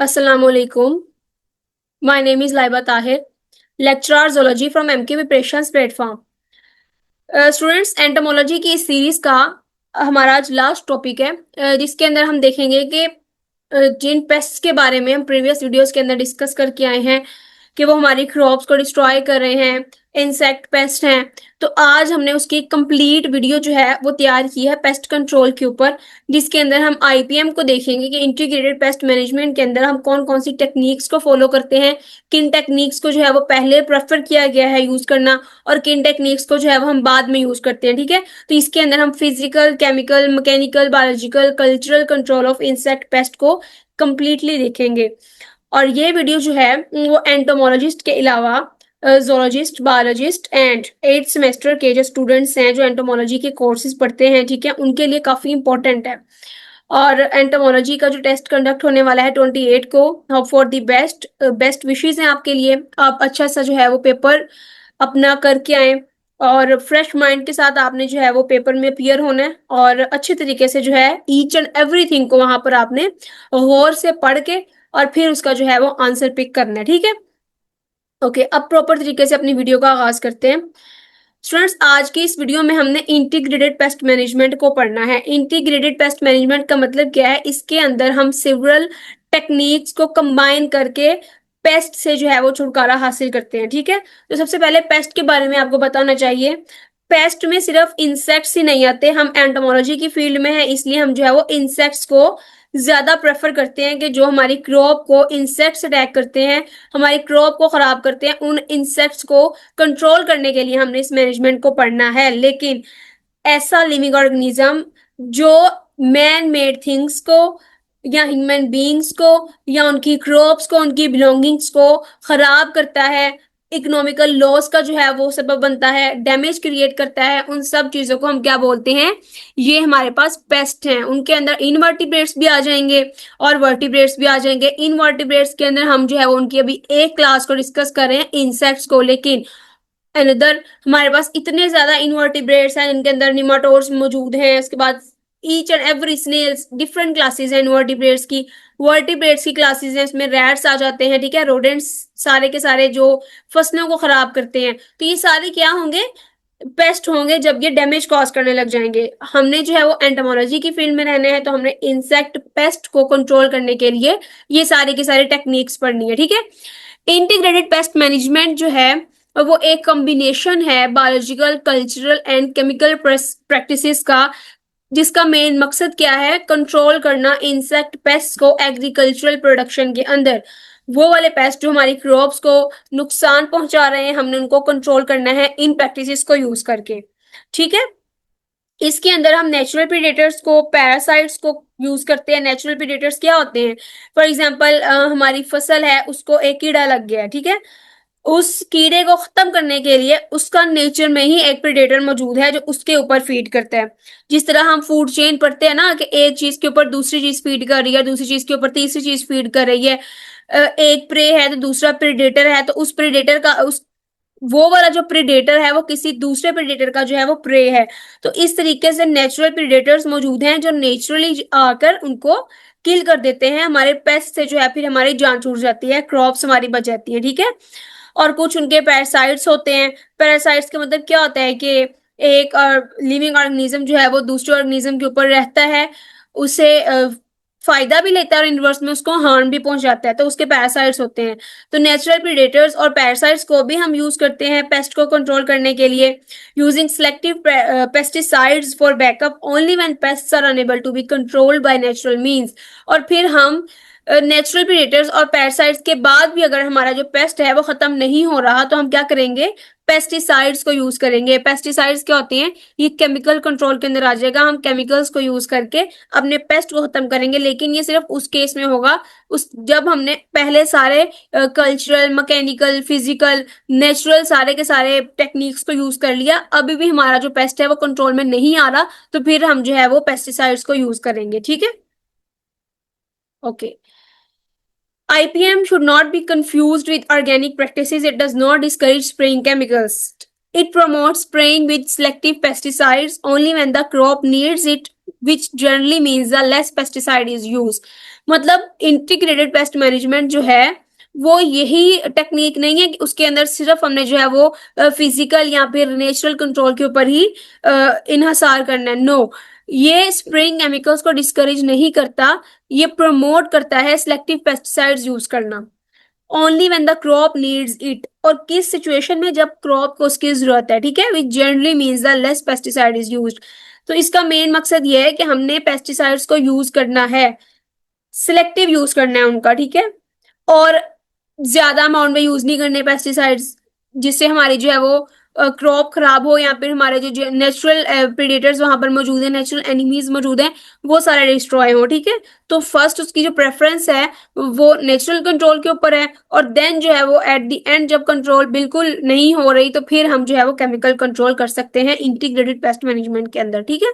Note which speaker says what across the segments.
Speaker 1: Assalamualaikum. My name is Laiba Tahir, lecturer zoology from MK Preparations platform. Students entomology की इस series का हमारा आज लास्ट टॉपिक है, जिसके अंदर हम देखेंगे कि जिन पेस्ट्स के बारे में हम प्रीवियस वीडियोस के अंदर डिस्कस करके आए हैं कि वो हमारी क्रॉप्स को डिस्ट्रॉय कर रहे हैं, इंसेक्ट पेस्ट हैं। तो आज हमने उसकी कंप्लीट वीडियो जो है वो तैयार की है पेस्ट कंट्रोल के ऊपर, जिसके अंदर हम आईपीएम को देखेंगे कि इंटीग्रेटेड पेस्ट मैनेजमेंट के अंदर हम कौन कौन सी टेक्निक्स को फॉलो करते हैं, किन टेक्निक्स को जो है वो पहले प्रेफर किया गया है यूज करना और किन टेक्निक्स को जो है वो हम बाद में यूज करते हैं। ठीक है, तो इसके अंदर हम physical, chemical, mechanical, biological, cultural control of insect paste को कंप्लीटली देखेंगे। और ये वीडियो जो है वो एंटोमोलॉजिस्ट के अलावा zoologist, biologist and 8th semester के जो स्टूडेंट्स हैं जो एंटोमोलॉजी के कोर्सेज पढ़ते हैं, ठीक है, उनके लिए काफी इंपॉर्टेंट है। और एंटोमोलॉजी का जो टेस्ट कंडक्ट होने वाला है 28 को, hope for the best wishes हैं आपके लिए। आप अच्छा सा जो है वो पेपर अपना करके आए और फ्रेश माइंड के साथ आपने जो है वो पेपर में अपीयर होना है और अच्छे तरीके से जो है ईच एंड एवरीथिंग को वहां पर आपने गौर से पढ़ के और फिर उसका जो है वो आंसर पिक करना है। ठीक है, ओके, अब प्रॉपर तरीके से अपनी वीडियो का आगाज करते हैं। स्टूडेंट्स, आज की इस वीडियो में हमने इंटीग्रेटेड पेस्ट मैनेजमेंट को पढ़ना है। इंटीग्रेटेड पेस्ट मैनेजमेंट का मतलब क्या है? इसके अंदर हम सेवरल टेक्निक्स को कंबाइन करके पेस्ट से जो है वो छुटकारा हासिल करते हैं। ठीक है, तो सबसे पहले पेस्ट के बारे में आपको बताना चाहिए। पेस्ट में सिर्फ इंसेक्ट्स ही नहीं आते, हम एंटोमोलॉजी की फील्ड में है इसलिए हम जो है वो इंसेक्ट्स को ज्यादा प्रेफर करते हैं कि जो हमारी क्रॉप को इंसेक्ट्स अटैक करते हैं, हमारी क्रॉप को खराब करते हैं, उन इंसेक्ट्स को कंट्रोल करने के लिए हमने इस मैनेजमेंट को पढ़ना है। लेकिन ऐसा लिविंग ऑर्गेनिज्म जो मैन मेड थिंग्स को या ह्यूमन बींग्स को या उनकी क्रॉप्स को, उनकी बिलोंगिंग्स को खराब करता है, इकोनॉमिकल लॉस का जो है वो सबब बनता है, डैमेज क्रिएट करता है, उन सब चीजों को हम क्या बोलते हैं? ये हमारे पास पेस्ट हैं। उनके अंदर इनवर्टिब्रेट्स भी आ जाएंगे और वर्टिब्रेट्स भी आ जाएंगे। इनवर्टिब्रेट्स के अंदर हम जो है वो उनकी अभी एक क्लास को डिस्कस कर रहे हैं, इंसेक्ट्स को। लेकिन अनदर हमारे पास इतने ज्यादा इनवर्टिब्रेट्स हैं जिनके अंदर निमाटोड्स मौजूद हैं। उसके बाद each and every snails, different classes हैं इनवर्टिब्रेट्स की। वर्टिब्रेट्स की क्लासेस हैं, इसमें रैट्स आ जाते हैं, ठीक है, रोडेंट्स, सारे के सारे जो फसलों को खराब करते हैं। तो ये सारे क्या होंगे? पेस्ट होंगे जब ये डैमेज कॉज करने लग जाएंगे। हमने जो है वो एंटोमोलॉजी की फील्ड में रहने हैं, तो हमने इंसेक्ट पेस्ट को कंट्रोल करने के लिए ये सारे की सारी टेक्निक्स पढ़नी है। ठीक है, इंटीग्रेटेड पेस्ट मैनेजमेंट जो है वो एक कॉम्बिनेशन है biological, cultural and chemical practices का, जिसका मेन मकसद क्या है? कंट्रोल करना इंसेक्ट पेस्ट को एग्रीकल्चरल प्रोडक्शन के अंदर। वो वाले पेस्ट जो हमारी क्रॉप्स को नुकसान पहुंचा रहे हैं, हमने उनको कंट्रोल करना है इन प्रैक्टिसेस को यूज करके। ठीक है, इसके अंदर हम नेचुरल प्रीडेटर्स को, पैरासाइट्स को यूज करते हैं। नेचुरल प्रीडेटर्स क्या होते हैं? फॉर एग्जांपल हमारी फसल है, उसको एक कीड़ा लग गया है, ठीक है, उस कीड़े को खत्म करने के लिए उसका नेचर में ही एक प्रेडेटर मौजूद है जो उसके ऊपर फीड करता है। जिस तरह हम फूड चेन पढ़ते हैं ना कि एक चीज के ऊपर दूसरी चीज फीड कर रही है, दूसरी चीज के ऊपर तीसरी चीज फीड कर रही है। एक प्रे है तो दूसरा प्रेडेटर है, तो उस प्रेडेटर का, उस वो वाला जो प्रेडेटर है वो किसी दूसरे प्रेडेटर का जो है वो प्रे है। तो इस तरीके से नेचुरल प्रेडेटर्स मौजूद हैं जो नेचुरली आकर उनको किल कर देते हैं। हमारे पेस्ट से जो है फिर हमारी जान छूट जाती है, क्रॉप्स हमारी बच जाती है। ठीक है, और कुछ उनके पैरासाइट्स होते हैं। पैरासाइट्स का मतलब क्या होता है कि एक लिविंग ऑर्गेनिज्म जो है वो दूसरे ऑर्गेनिज्म के ऊपर रहता है, उसे फायदा भी लेता है और इनवर्स में उसको हार्म भी पहुंचाता है, तो उसके पैरासाइट्स होते हैं। तो नेचुरल प्रीडेटर्स और पैरासाइट्स को भी हम यूज करते हैं पेस्ट को कंट्रोल करने के लिए, using selective pesticides for backup only when pests are unable to be controlled by natural means. और फिर हम नेचुरल प्रीडेटर्स और पैरासाइट्स के बाद भी अगर हमारा जो पेस्ट है वो खत्म नहीं हो रहा, तो हम क्या करेंगे? पेस्टिसाइड्स को यूज करेंगे। पेस्टिसाइड्स क्या होते हैं? ये केमिकल कंट्रोल के अंदर आ जाएगा। हम केमिकल्स को यूज करके अपने पेस्ट को खत्म करेंगे, लेकिन ये सिर्फ उस केस में होगा उस जब हमने पहले सारे कल्चरल, मैकेनिकल, फिजिकल, नेचुरल सारे के सारे टेक्निक्स को यूज कर लिया, अभी भी हमारा जो पेस्ट है वो कंट्रोल में नहीं आ रहा, तो फिर हम जो है वो पेस्टिसाइड्स को यूज करेंगे। ठीक है, okay. IPM should not be confused with organic practices. It does not discourage spraying chemicals. It promotes spraying with selective pesticides only when the crop needs it which generally means the less pesticide is use. मतलब integrated pest management जो है वो यही technique नहीं है कि उसके अंदर सिर्फ हमने जो है वो फिजिकल या फिर नेचुरल कंट्रोल के ऊपर ही इन्हसार करना है। नो, ये स्प्रेइंग केमिकल्स को डिस्करेज नहीं करता, ये प्रमोट करता है सिलेक्टिव पेस्टिसाइड्स यूज करना। Only when the crop needs it, और किस सिचुएशन में, जब क्रॉप को उसकी जरूरत है, ठीक है, which generally means the less pesticide is used. तो इसका मेन मकसद ये है कि हमने पेस्टिसाइड्स को यूज करना है, सिलेक्टिव यूज करना है उनका, ठीक है, और ज्यादा अमाउंट में यूज नहीं करने पेस्टिसाइड्स जिससे हमारी जो है वो क्रॉप खराब हो, या फिर हमारे जो नेचुरल प्रीडेटर्स वहां पर मौजूद है, नेचुरल एनिमीज मौजूद हैं, वो सारे डिस्ट्रॉय हो, ठीक है। तो फर्स्ट उसकी जो प्रेफरेंस है वो नेचुरल कंट्रोल के ऊपर है, और देन जो है वो एट द एंड जब कंट्रोल बिल्कुल नहीं हो रही तो फिर हम जो है वो केमिकल कंट्रोल कर सकते हैं इंटीग्रेटेड पेस्ट मैनेजमेंट के अंदर, ठीक है।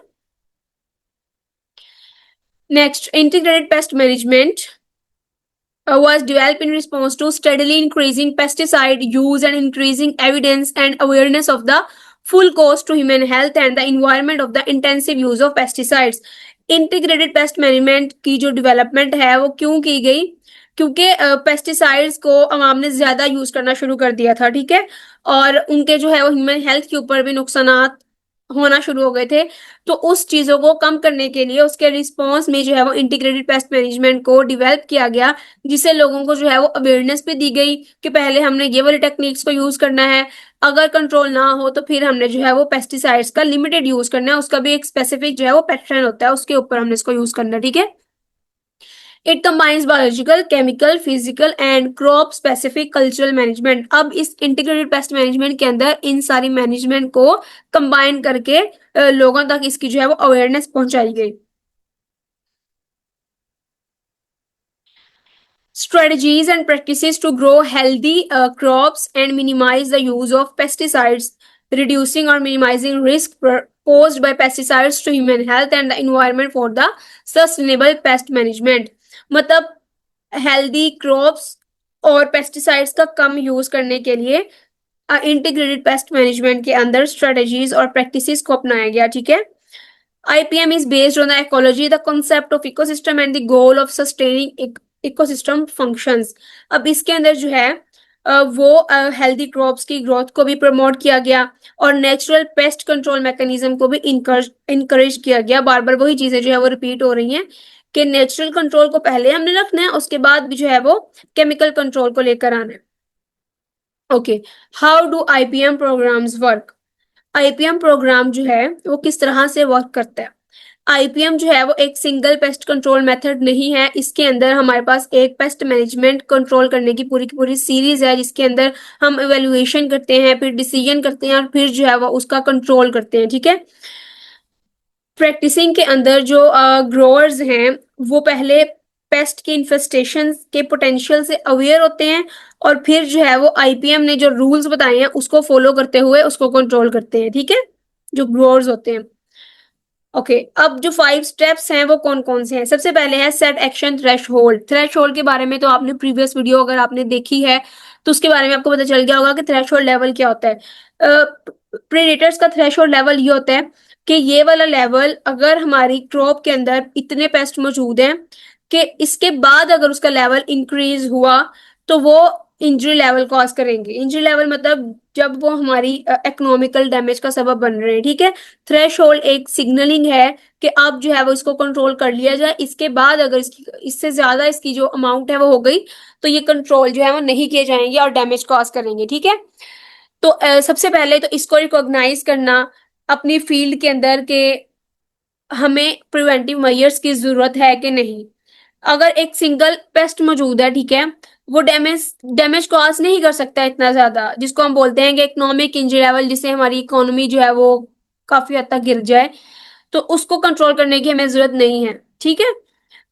Speaker 1: Next, integrated pest management was developed in response to steadily increasing pesticide use and increasing evidence and awareness of the full cost to human health and the environment of the intensive use of pesticides. Integrated pest management की जो development है वो क्यों की गई? क्योंकि pesticides को आवाम ने ज्यादा यूज करना शुरू कर दिया था, ठीक है, और उनके जो है वो ह्यूमन हेल्थ के ऊपर भी नुकसान होना शुरू हो गए थे। तो उस चीजों को कम करने के लिए उसके रिस्पॉन्स में जो है वो इंटीग्रेटेड पेस्ट मैनेजमेंट को डिवेल्प किया गया, जिससे लोगों को जो है वो अवेयरनेस भी दी गई कि पहले हमने ये वाली टेक्निक्स को यूज करना है, अगर कंट्रोल ना हो तो फिर हमने जो है वो पेस्टिसाइड्स का लिमिटेड यूज करना है, उसका भी एक स्पेसिफिक जो है वो पैटर्न होता है, उसके ऊपर हमने इसको यूज करना है, ठीक है। It combines biological, chemical, physical and crop specific cultural management. अब इस इंटीग्रेटेड पेस्ट मैनेजमेंट के अंदर इन सारी मैनेजमेंट को कंबाइन करके लोगों तक इसकी जो है वो अवेयरनेस पहुंचाई गई। Strategies and practices to grow healthy crops and minimize the use of pesticides, reducing or minimizing risk posed by pesticides to human health and the environment for the sustainable pest management। मतलब healthy crops और pesticides का कम use करने के लिए integrated pest management के अंदर strategies और practices को अपनाया गया, ठीक है। IPM is based on the ecology, the concept of ecosystem and the goal of sustaining ecosystem functions। अब इसके अंदर जो है वो हेल्दी क्रॉप्स की ग्रोथ को भी प्रमोट किया गया और नेचुरल पेस्ट कंट्रोल मैकेनिज्म को भी इनकरेज किया गया। बार बार वही चीजें जो है वो रिपीट हो रही हैं कि नेचुरल कंट्रोल को पहले हमने रखना है, उसके बाद भी जो है वो केमिकल कंट्रोल को लेकर आना है। Okay, how do IPM programmes work? IPM programme जो है वो किस तरह से वर्क करता है? IPM जो है वो एक सिंगल पेस्ट कंट्रोल मेथड नहीं है, इसके अंदर हमारे पास एक पेस्ट मैनेजमेंट कंट्रोल करने की पूरी सीरीज है, जिसके अंदर हम इवेल्युएशन करते हैं, फिर डिसीजन करते हैं और फिर जो है वो उसका कंट्रोल करते हैं, ठीक है। प्रैक्टिसिंग के अंदर जो ग्रोअर्स हैं वो पहले पेस्ट के इन्फेस्टेशन के पोटेंशियल से अवेयर होते हैं और फिर जो है वो IPM ने जो रूल्स बताए हैं उसको फॉलो करते हुए उसको कंट्रोल करते हैं, ठीक है, जो ग्रोअर्स होते हैं। ओके, अब जो 5 स्टेप्स हैं वो कौन कौन से हैं? सबसे पहले है सेट एक्शन थ्रेशहोल्ड। थ्रेशहोल्ड के बारे में तो आपने प्रीवियस वीडियो अगर आपने देखी है तो उसके बारे में आपको पता चल गया होगा कि थ्रेशहोल्ड लेवल क्या होता है। प्रेडेटर्स का थ्रेशहोल्ड लेवल ये होता है कि ये वाला लेवल, अगर हमारी क्रॉप के अंदर इतने पेस्ट मौजूद हैं कि इसके बाद अगर उसका लेवल इंक्रीज हुआ तो वो इंजरी लेवल कॉज करेंगे। इंजरी लेवल मतलब जब वो हमारी इकोनॉमिकल डैमेज का सबब बन रहे हैं, ठीक है। थ्रेशहोल्ड एक सिग्नलिंग है कि अब जो है वो इसको कंट्रोल कर लिया जाए, इसके बाद अगर इसकी इससे ज्यादा इसकी जो अमाउंट है वो हो गई तो ये कंट्रोल जो है वो नहीं किए जाएंगे और डैमेज कॉज करेंगे, ठीक है। तो सबसे पहले तो इसको रिकॉग्नाइज करना अपनी फील्ड के अंदर के हमें प्रिवेंटिव मेजर्स की जरूरत है कि नहीं। अगर एक सिंगल पेस्ट मौजूद है, ठीक है, वो डैमेज डैमेज कॉज नहीं कर सकता इतना ज्यादा, जिसको हम बोलते हैं कि इकोनॉमिक इंजरी लेवल, जिससे हमारी इकोनॉमी जो है वो काफी हद तक गिर जाए, तो उसको कंट्रोल करने की हमें जरूरत नहीं है, ठीक है।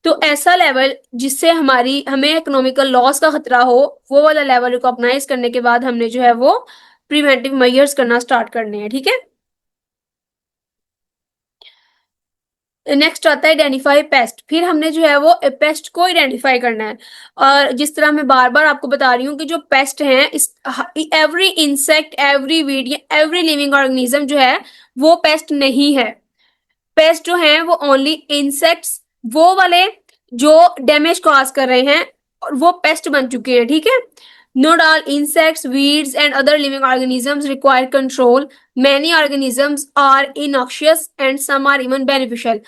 Speaker 1: तो ऐसा लेवल जिससे हमें इकोनॉमिकल लॉस का खतरा हो, वो वाला लेवल रिकॉग्नाइज करने के बाद हमने जो है वो प्रिवेंटिव मेजर्स करना स्टार्ट करने हैं, ठीक है। नेक्स्ट आता है आइडेंटिफाई पेस्ट। फिर हमने जो है वो पेस्ट को आइडेंटिफाई करना है, और जिस तरह मैं बार बार आपको बता रही हूँ कि जो पेस्ट हैं, इस एवरी इंसेक्ट, एवरी वीड या एवरी लिविंग ऑर्गेनिज्म जो है वो पेस्ट नहीं है। पेस्ट जो हैं वो ओनली इंसेक्ट्स, वो वाले जो डैमेज कॉज कर रहे हैं और वो पेस्ट बन चुके हैं, ठीक है। Not all insects, weeds and other living organisms require control, many organisms are innocuous and some are even beneficial.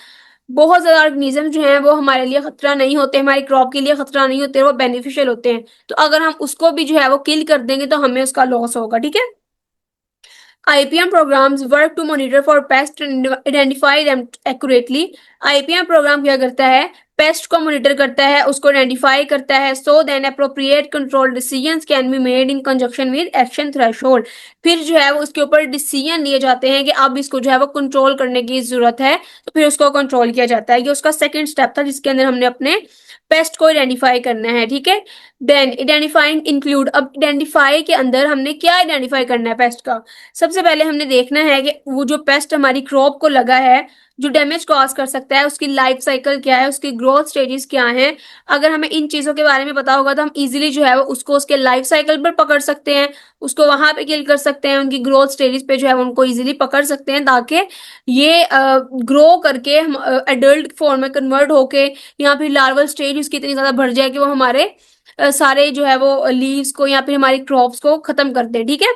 Speaker 1: बहुत ज्यादा ऑर्गेनिज्म जो हैं वो हमारे लिए खतरा नहीं होते, हमारी क्रॉप के लिए खतरा नहीं होते, वो बेनिफिशियल होते हैं। तो अगर हम उसको भी जो है वो किल कर देंगे तो हमें उसका लॉस होगा, ठीक है। IPM programs work to monitor for pests and identify them accurately. IPM programme क्या करता है, पेस्ट को मॉनिटर करता है, उसको आइडेंटिफाई करता है, so then appropriate control decisions can be made in conjunction with action threshold. फिर जो है वो उसके ऊपर डिसीजन लिए जाते हैं कि अब इसको जो है वो कंट्रोल करने की जरूरत है, तो फिर उसको कंट्रोल किया जाता है। ये उसका सेकंड स्टेप था जिसके अंदर हमने अपने पेस्ट को आइडेंटिफाई करना है, ठीक है। देन आइडेंटिफाइंग इंक्लूड, अब आइडेंटिफाई के अंदर हमने क्या आइडेंटिफाई करना है पेस्ट का। सबसे पहले हमने देखना है कि वो जो पेस्ट हमारी क्रॉप को लगा है, जो डैमेज कॉज कर सकता है, उसकी लाइफ साइकिल क्या है, उसकी ग्रोथ स्टेजेस क्या हैं। अगर हमें इन चीजों के बारे में पता होगा तो हम इजीली जो है वो उसको उसके लाइफ साइकिल पर पकड़ सकते हैं, उसको वहां पे किल कर सकते हैं, उनकी ग्रोथ स्टेजेस पे जो है उनको इजीली पकड़ सकते हैं, ताकि ये ग्रो करके हम एडल्ट फॉर्म में कन्वर्ट होके या फिर लार्वल स्टेज उसकी इतनी ज्यादा बढ़ जाए कि वो हमारे सारे जो है वो लीव्स को या फिर हमारी क्रॉप्स को खत्म कर दे, ठीक है।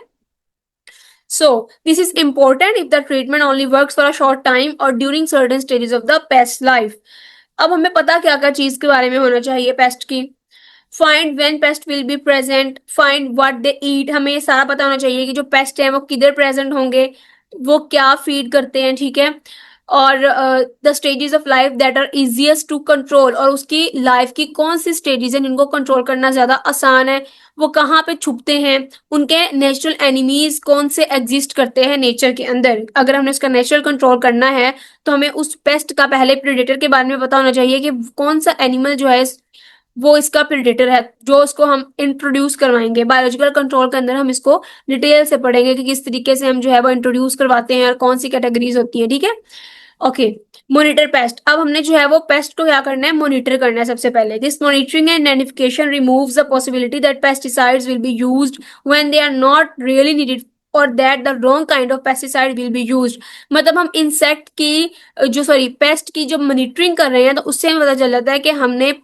Speaker 1: So, this is important if the treatment only works for a short time or during certain stages of the pest life. अब हमें पता क्या क्या चीज के बारे में होना चाहिए पेस्ट की। Find when pest will be present, find what they eat, हमें ये सारा पता होना चाहिए कि जो पेस्ट है वो किधर प्रेजेंट होंगे, वो क्या फीड करते हैं, ठीक है। और the stages of life that are easiest to control, और उसकी लाइफ की कौन सी स्टेजेस हैं जिनको कंट्रोल करना ज्यादा आसान है, वो कहाँ पे छुपते हैं, उनके नेचुरल एनिमीज कौन से एग्जिस्ट करते हैं नेचर के अंदर। अगर हमने उसका नेचुरल कंट्रोल करना है तो हमें उस पेस्ट का पहले प्रेडेटर के बारे में पता होना चाहिए कि कौन सा एनिमल जो है वो इसका प्रेडेटर है, जो उसको हम इंट्रोड्यूस करवाएंगे। बायोलॉजिकल कंट्रोल के अंदर हम इसको डिटेल से पढ़ेंगे कि किस तरीके से हम जो है वो इंट्रोड्यूस करवाते हैं और कौन सी कैटेगरीज होती है, ठीक है। Okay, monitor paste. अब हमने जो है वो पेस्ट को क्या करना है, मॉनिटर करना है सबसे पहले। This monitoring and identification removes the possibility that pesticides will be used when they are not really needed और that the wrong kind of pesticide will be used. मतलब हम इंसेक्ट की जो सॉरी पेस्ट की जो मॉनिटरिंग कर रहे हैं तो उससे हमें पता चल जाता है कि हमने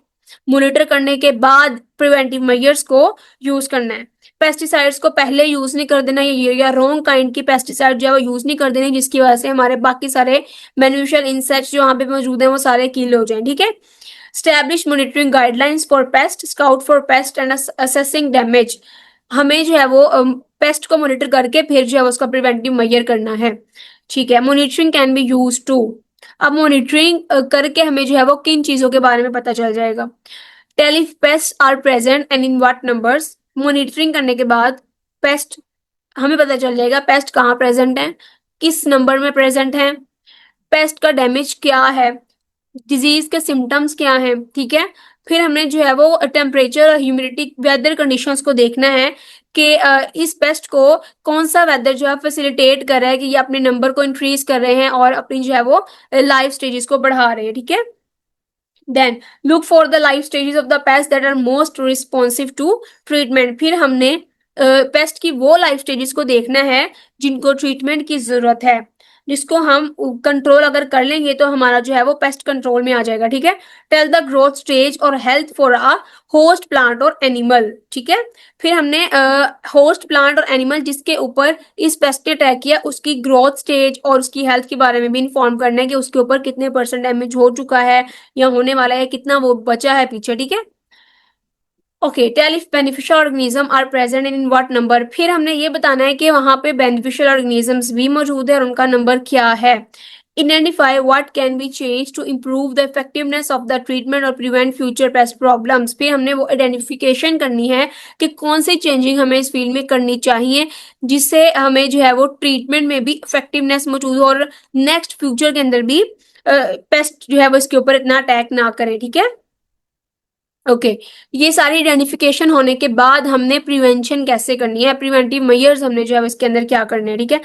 Speaker 1: मॉनिटर करने के बाद प्रिवेंटिव मेजर्स को यूज करना है। पेस्टिसाइड्स को पहले यूज नहीं कर देना, या रॉन्ग काइंड की पेस्टिसाइड जो है वो यूज नहीं कर देनी, जिसकी वजह से हमारे बाकी सारे बेनिफिशियल इंसेक्ट्स जो यहाँ पे मौजूद हैं वो सारे किल हो जाएं, ठीक है। Establish monitoring guidelines for paste, scout for paste and assessing damage. हमें जो है वो पेस्ट को मॉनिटर करके फिर जो है उसका प्रिवेंटिव मेजर करना है, ठीक है। Monitoring can be use to, अब मॉनिटरिंग करके हमें जो है वो किन चीजों के बारे में पता चल जाएगा। Tell if pest are present and in what numbers. Monitoring करने के बाद पेस्ट हमें पता चल जाएगा पेस्ट कहाँ प्रेजेंट है, किस नंबर में प्रेजेंट है, पेस्ट का डैमेज क्या है, डिजीज के सिम्टम्स क्या हैं, ठीक है। फिर हमने जो है वो टेम्परेचर और ह्यूमिडिटी वेदर कंडीशंस को देखना है कि इस पेस्ट को कौन सा वेदर जो है फैसिलिटेट कर रहा है कि ये अपने नंबर को इंक्रीज कर रहे हैं और अपनी जो है वो लाइफ स्टेजेस को बढ़ा रहे हैं, ठीक है। Then look for the life stages of the pest that are most responsive to treatment. फिर हमने पेस्ट की वो लाइफ स्टेजेस को देखना है जिनको ट्रीटमेंट की जरूरत है, जिसको हम कंट्रोल अगर कर लेंगे तो हमारा जो है वो पेस्ट कंट्रोल में आ जाएगा, ठीक है। टेल द ग्रोथ स्टेज और health for a host plant और एनिमल, ठीक है। फिर हमने होस्ट प्लांट और एनिमल जिसके ऊपर इस पेस्ट ने अटैक किया उसकी ग्रोथ स्टेज और उसकी हेल्थ के बारे में भी इन्फॉर्म करना है कि उसके ऊपर कितने परसेंट डैमेज हो चुका है या होने वाला है, कितना वो बचा है पीछे, ठीक है। Okay, tell if beneficial organism are present in what number. फिर हमने ये बताना है कि वहां पे बेनिफिशियल ऑर्गेनिजम्स भी मौजूद है और उनका नंबर क्या है। Identify what can be changed to improve the effectiveness of the treatment और prevent future pest problems। फिर हमने वो आइडेंटिफिकेशन करनी है कि कौन सी चेंजिंग हमें इस फील्ड में करनी चाहिए जिससे हमें जो है वो ट्रीटमेंट में भी इफेक्टिवनेस मौजूद हो और नेक्स्ट फ्यूचर के अंदर भी पेस्ट जो है वो इसके ऊपर इतना अटैक ना करे, ठीक है। ओके, ये सारी आइडेंटिफिकेशन होने के बाद हमने प्रिवेंशन कैसे करनी है, प्रिवेंटिव मेजर्स हमने जो है इसके अंदर क्या करने हैं, ठीक है।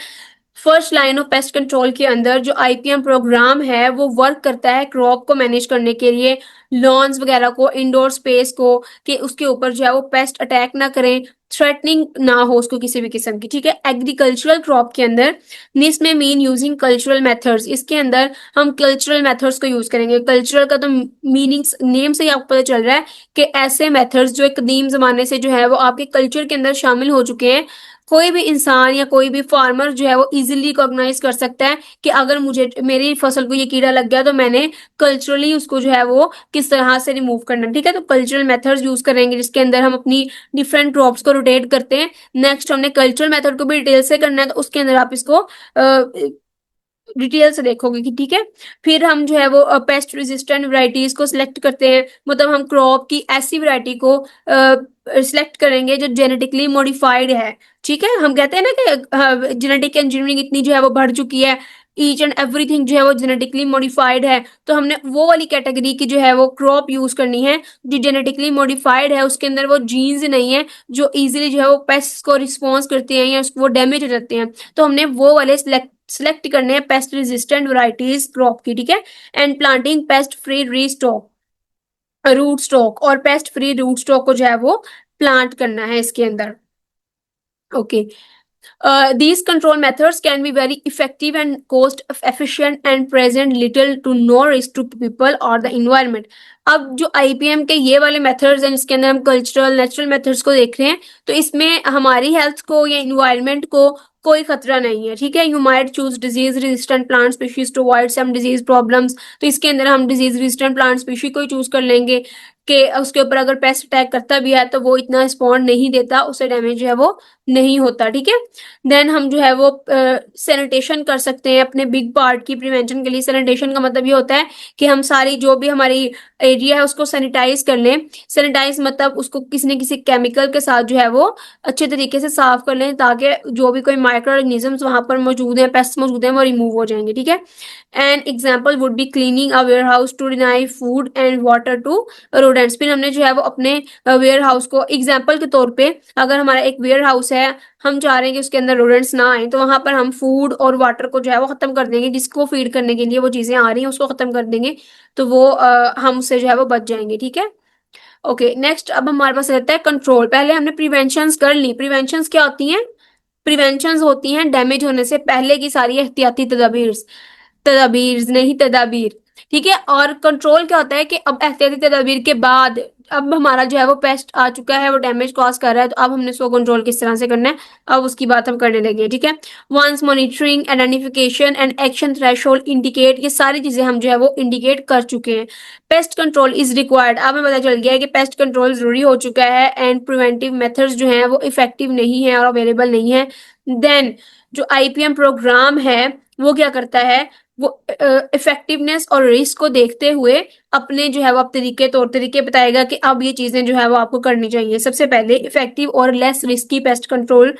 Speaker 1: First line of pest control के अंदर जो आईपीएम प्रोग्राम है वो वर्क करता है क्रॉप को मैनेज करने के लिए, लॉन्स वगैरह को, इंडोर स्पेस को, कि उसके ऊपर जो है वो पेस्ट अटैक ना करें, थ्रेटनिंग ना हो उसको किसी भी किस्म की, ठीक है। एग्रीकल्चरल क्रॉप के अंदर दिस में मीन यूजिंग कल्चरल मेथड्स, इसके अंदर हम कल्चरल मेथड्स को यूज करेंगे। कल्चरल का तो मीनिंग्स नेम से ही आपको पता चल रहा है कि ऐसे मेथड्स जो एक कदीम जमाने से जो है वो आपके कल्चर के अंदर शामिल हो चुके हैं। कोई भी इंसान या कोई भी फार्मर जो है वो इजीली रिकॉग्नाइज कर सकता है कि अगर मुझे मेरी फसल को ये कीड़ा लग गया तो मैंने कल्चरली उसको जो है वो किस तरह से रिमूव करना है, ठीक है। तो कल्चरल मेथड्स यूज करेंगे जिसके अंदर हम अपनी डिफरेंट क्रॉप्स को रोटेट करते हैं। नेक्स्ट हमने कल्चरल मेथड को भी डिटेल से करना है, तो उसके अंदर आप इसको डिटेल से देखोगे कि ठीक है। फिर हम जो है वो पेस्ट रेजिस्टेंट वैरायटीज को सिलेक्ट करते हैं, मतलब हम क्रॉप की ऐसी वैरायटी को सिलेक्ट करेंगे जो जेनेटिकली मॉडिफाइड है, ठीक है। हम कहते हैं ना कि जेनेटिक इंजीनियरिंग इतनी जो है वो बढ़ चुकी है, ईच एंड एवरीथिंग जो है वो जेनेटिकली मॉडिफाइड है, तो हमने वो वाली कैटेगरी की जो है वो क्रॉप यूज करनी है जो जेनेटिकली मॉडिफाइड है, उसके अंदर वो जीन्स नहीं है जो इजीली जो है वो पेस्ट को रिस्पॉन्स करते हैं या वो डैमेज हो जाते हैं। तो हमने वो वाले सिलेक्ट करने हैं पेस्ट रेजिस्टेंट वैरायटीज क्रॉप की, ठीक है। And planting pest free root stock और पेस्ट फ्री रूट स्टॉक को जो है वो प्लांट करना है इसके अंदर। ओके, these control methods can be very effective and cost efficient and present little to no risk to people or the environment। अब जो आईपीएम के ये वाले मेथड्स हैं जिसके अंदर हम कल्चरल नेचुरल मेथड्स को देख रहे हैं, तो इसमें हमारी हेल्थ को या इन्वायरमेंट को कोई खतरा नहीं है, ठीक है। You might choose disease resistant plant species to avoid some disease problems, तो इसके अंदर हम डिजीज रेजिस्टेंट प्लांट स्पीशी को ही चूज कर लेंगे कि उसके ऊपर अगर पेस्ट अटैक करता भी है तो वो इतना रिस्पॉन्ड नहीं देता, उससे डैमेज जो है वो नहीं होता, ठीक है। देन हम जो है वो सैनिटेशन कर सकते हैं अपने बिग पार्ट की प्रिवेंशन के लिए। सैनिटेशन का मतलब ये होता है कि हम सारी जो भी हमारी एरिया है उसको सैनिटाइज कर लें। सैनिटाइज मतलब उसको किसी न किसी केमिकल के साथ जो है वो अच्छे तरीके से साफ कर लें ताकि जो भी कोई माइक्रो ऑर्गेनिजम्स वहां पर मौजूद हैं, पेस्ट मौजूद हैं, वो रिमूव हो जाएंगे, ठीक है। And example would be cleaning a warehouse to deny food and water to rodents. फिर हमने जो है वो अपने वेयर हाउस को एग्जाम्पल के तौर पे, अगर हमारा एक वेयर हाउस है, हम चाह रहे हैं कि उसके अंदर रोडेंट्स ना आए, तो वहां पर हम फूड और वाटर को जो है वो खत्म कर देंगे, जिसको फीड करने के लिए वो चीजें आ रही हैं उसको खत्म कर देंगे, तो वो हम उससे जो है वो बच जाएंगे, ठीक है। ओके, नेक्स्ट अब हमारे पास रहता है कंट्रोल। पहले हमने प्रिवेंशंस कर ली। प्रिवेंशंस क्या होती हैं? प्रिवेंशंस होती हैं डैमेज होने से पहले की सारी एहतियाती तदाबीर, तदाबीर नहीं तदाबीर, ठीक है। और कंट्रोल क्या होता है कि अब एहतियाती तदाबीर के बाद अब हमारा जो है वो पेस्ट आ चुका है, वो डैमेज कॉज कर रहा है, तो अब हमने इसको कंट्रोल किस तरह से करना है, अब उसकी बात हम करने लगे, ठीक है। Once monitoring identification and action threshold indicate, ये सारी चीजें हम जो है वो इंडिकेट कर चुके हैं। पेस्ट कंट्रोल इज रिक्वायर्ड, अब हमें पता चल गया है कि पेस्ट कंट्रोल जरूरी हो चुका है एंड प्रिवेंटिव मेथड्स जो हैं वो इफेक्टिव नहीं है और अवेलेबल नहीं है। देन जो आईपीएम प्रोग्राम है वो क्या करता है, वो इफेक्टिवनेस और रिस्क को देखते हुए अपने जो है वो आप तौर तरीके बताएगा कि अब ये चीजें जो है वो आपको करनी चाहिए। सबसे पहले इफेक्टिव और लेस रिस्की पेस्ट कंट्रोल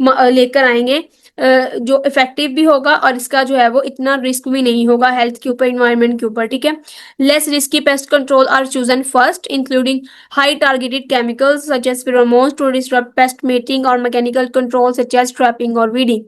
Speaker 1: लेकर आएंगे, जो इफेक्टिव भी होगा और इसका जो है वो इतना रिस्क भी नहीं होगा हेल्थ के ऊपर, इन्वायरमेंट के ऊपर, ठीक है। Less risky pest control are chosen first including high targeted chemicals such as pheromones to disrupt pest mating और mechanical control such as trapping और वीडिंग,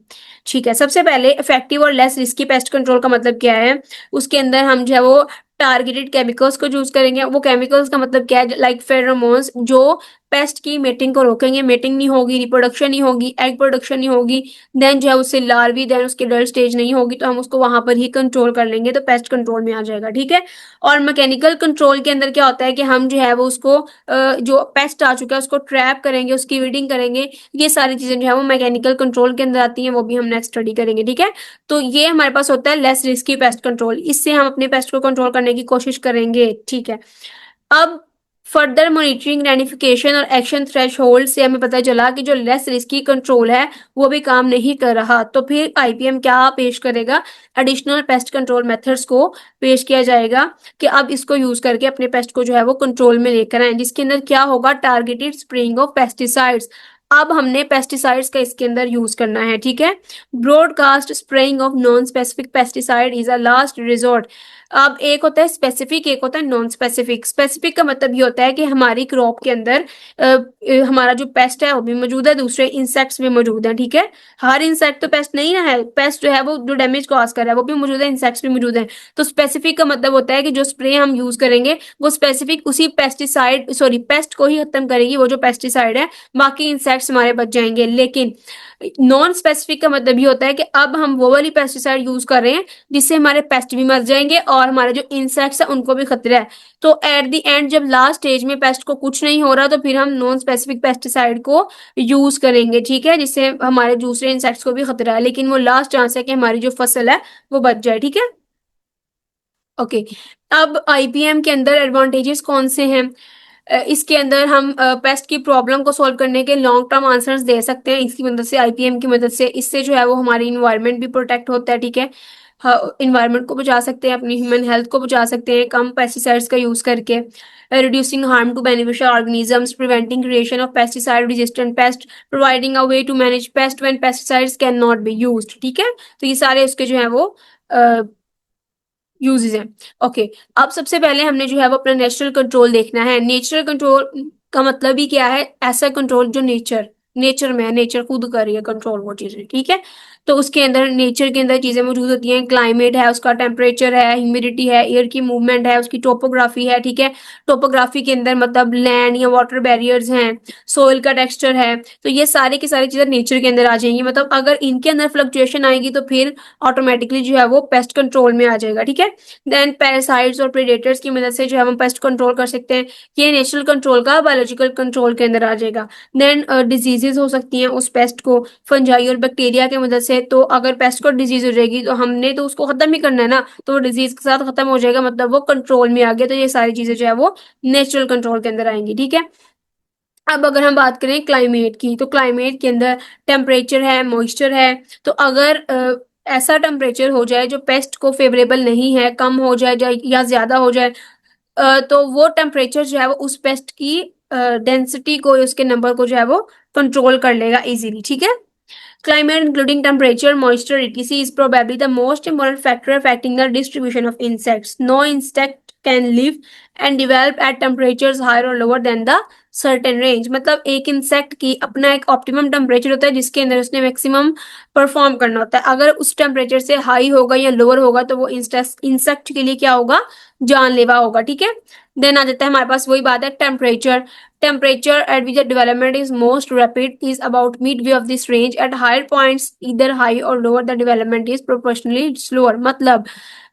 Speaker 1: ठीक है। सबसे पहले इफेक्टिव और लेस रिस्की पेस्ट कंट्रोल का मतलब क्या है, उसके अंदर हम जो है वो टारगेटेड केमिकल्स को यूज करेंगे। वो केमिकल्स का मतलब क्या है, लाइक फेरोमोन्स, जो पेस्ट की मेटिंग को रोकेंगे, मेटिंग नहीं होगी, रिप्रोडक्शन नहीं होगी, एग प्रोडक्शन नहीं होगी, देन जो है उससे लार्वी, देन उसकी डल स्टेज नहीं होगी, तो हम उसको वहां पर ही कंट्रोल कर लेंगे, तो पेस्ट कंट्रोल में आ जाएगा, ठीक है। और मैकेनिकल कंट्रोल के अंदर क्या होता है कि हम जो है वो उसको जो पेस्ट आ चुका है उसको ट्रैप करेंगे, उसकी वीडिंग करेंगे। ये सारी चीजें जो है वो मैकेनिकल कंट्रोल के अंदर आती हैं, वो भी हम नेक्स्ट स्टडी करेंगे, ठीक है। तो ये हमारे पास होता है लेस रिस्की पेस्ट कंट्रोल, इससे हम अपने पेस्ट को कंट्रोल करने की कोशिश करेंगे, ठीक है। अब फर्दर मॉनिटरिंग आइडेंटिफिकेशन और एक्शन थ्रेशोल्ड से हमें पता चला कि जो लेस रिस्की कंट्रोल है वो भी काम नहीं कर रहा, तो फिर आईपीएम क्या पेश करेगा, एडिशनल पेस्ट कंट्रोल मेथड्स को पेश किया जाएगा कि अब इसको यूज करके अपने पेस्ट को जो है वो कंट्रोल में लेकर आए, जिसके अंदर क्या होगा, टारगेटेड स्प्रेइंग ऑफ पेस्टिसाइड्स। अब हमने पेस्टिसाइड्स का इसके अंदर यूज करना है, ठीक है। Broadcast spraying of non specific pesticide is a last resort. अब एक होता है स्पेसिफिक, एक होता है नॉन स्पेसिफिक। स्पेसिफिक का मतलब ये होता है कि हमारी क्रॉप के अंदर हमारा जो पेस्ट है वो भी मौजूद है, दूसरे इंसेक्ट्स भी मौजूद हैं, ठीक है। हर इंसेक्ट तो पेस्ट नहीं ना है, पेस्ट जो है वो जो डैमेज कॉज कर रहा है वो भी मौजूद है, इंसेक्ट्स भी मौजूद हैं। तो स्पेसिफिक का मतलब होता है कि जो स्प्रे हम यूज करेंगे वो स्पेसिफिक उसी पेस्टिसाइड सॉरी पेस्ट को ही खत्म करेगी, वो जो पेस्टिसाइड है, बाकी इंसेक्ट्स हमारे बच जाएंगे। लेकिन नॉन स्पेसिफिक का मतलब ये होता है कि अब हम वो वाली पेस्टिसाइड यूज कर रहे हैं जिससे हमारे पेस्ट भी मर जाएंगे और हमारे जो इंसेक्ट्स है उनको भी खतरा है। तो एट द एंड जब लास्ट स्टेज में पेस्ट को कुछ नहीं हो रहा तो फिर हम नॉन स्पेसिफिक पेस्टिसाइड को यूज करेंगे, ठीक है, जिससे हमारे दूसरे इंसेक्ट्स को भी खतरा है, लेकिन वो लास्ट चांस है कि हमारी जो फसल है वो बच जाए, ठीक है। ओके, अब आईपीएम के अंदर एडवांटेजेस कौन से हैं? इसके अंदर हम पेस्ट की प्रॉब्लम को सॉल्व करने के लॉन्ग टर्म आंसर्स दे सकते हैं इसकी मदद से, आईपीएम की मदद से। इससे जो है वो हमारी इन्वायरमेंट भी प्रोटेक्ट होता है, ठीक है। इन्वायरमेंट को बचा सकते हैं, अपनी ह्यूमन हेल्थ को बचा सकते हैं कम पेस्टिसाइड्स का यूज करके। Reducing harm to beneficial organisms, preventing creation of pesticide resistant pest, providing a way to manage pest when pesticides can not be used, ठीक है। तो ये सारे उसके जो है वो यूजेस हैं। ओके, अब सबसे पहले हमने जो है वो अपना नेचुरल कंट्रोल देखना है। नेचुरल कंट्रोल का मतलब ही क्या है? ऐसा कंट्रोल जो नेचर नेचर में है, नेचर खुद कर रही है कंट्रोल वो चीजें, ठीक है। तो उसके अंदर नेचर के अंदर चीजें मौजूद होती हैं, क्लाइमेट है, उसका टेम्परेचर है, ह्यूमिडिटी है, एयर की मूवमेंट है, उसकी टोपोग्राफी है, ठीक है। टोपोग्राफी के अंदर मतलब लैंड या वाटर बैरियर्स हैं, सोइल का टेक्सचर है। तो ये सारी की सारी चीजें नेचर के अंदर आ जाएंगी, मतलब अगर इनके अंदर फ्लक्चुएशन आएगी तो फिर ऑटोमेटिकली जो है वो पेस्ट कंट्रोल में आ जाएगा, ठीक है। देन पैरासाइट्स और प्रेडेटर्स की मदद से जो है हम पेस्ट कंट्रोल कर सकते हैं, ये नेचुरल कंट्रोल का बायोलॉजिकल कंट्रोल के अंदर आ जाएगा। देन डिजीजेज हो सकती हैं उस पेस्ट को फंजाई और बैक्टीरिया की मदद से। तो अगर पेस्ट को डिजीज हो जाएगी तो हमने तो उसको खत्म ही करना है ना, तो डिजीज के साथ खत्म हो जाएगा, मतलब वो कंट्रोल में आ गया। तो ये सारी चीजें जो है वो नेचुरल कंट्रोल के अंदर आएंगी, ठीक है। अब अगर हम बात करें क्लाइमेट की, तो क्लाइमेट के अंदर टेम्परेचर है, मॉइस्चर है। तो अगर ऐसा टेम्परेचर हो जाए जो पेस्ट को फेवरेबल नहीं है, कम हो जाए या ज्यादा हो जाए, तो वो टेम्परेचर जो है वो उस पेस्ट की डेंसिटी को, उसके नंबर को जो है वो कंट्रोल कर लेगा इजीली, ठीक है। Climate, including temperature, moisture, etc., is probably the most important factor affecting the distribution of insects. No insect can live and develop at temperatures higher or lower than the certain range. मतलब एक insect की अपना एक optimum temperature होता है जिसके अंदर उसने मैक्सिमम परफॉर्म करना होता है। अगर उस टेम्परेचर से हाई होगा या लोअर होगा तो वो इंसेक्ट के लिए क्या होगा? जानलेवा होगा, ठीक है। देन आ जाता है हमारे पास वही बात है, temperature. Temperature at which the development is most rapid is about midway of this range. At higher points, either high or lower, the development is proportionally slower. मतलब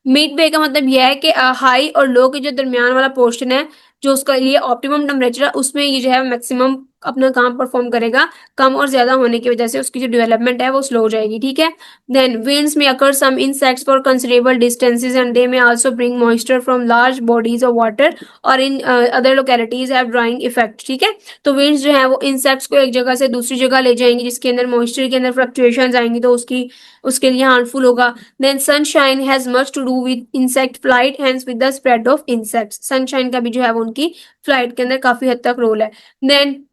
Speaker 1: मिड वे का मतलब यह है कि हाई और लो के जो दरमियान वाला पोर्शन है, जो उसका लिए ऑप्टिमम टेम्परेचर है, उसमें ये जो है मैक्सिमम अपना काम परफॉर्म करेगा। कम और ज्यादा होने की वजह से उसकी जो डेवलपमेंट है वो स्लो हो जाएगी, ठीक है। Then winds may occur some insects for considerable distances and they may also bring moisture from large bodies of water or in other localities have drying effect, ठीक है। तो winds जो है वो इंसेक्ट्स को एक जगह से दूसरी जगह ले जाएंगी जिसके अंदर मॉइस्चर के अंदर फ्लक्चुएशंस आएंगी, तो उसके लिए हार्मफुल होगा। Then sunshine has much to do with insect flight, hence with the spread of insects. Sunshine का भी जो है वो उनकी फ्लाइट के अंदर काफी हद तक रोल है। देन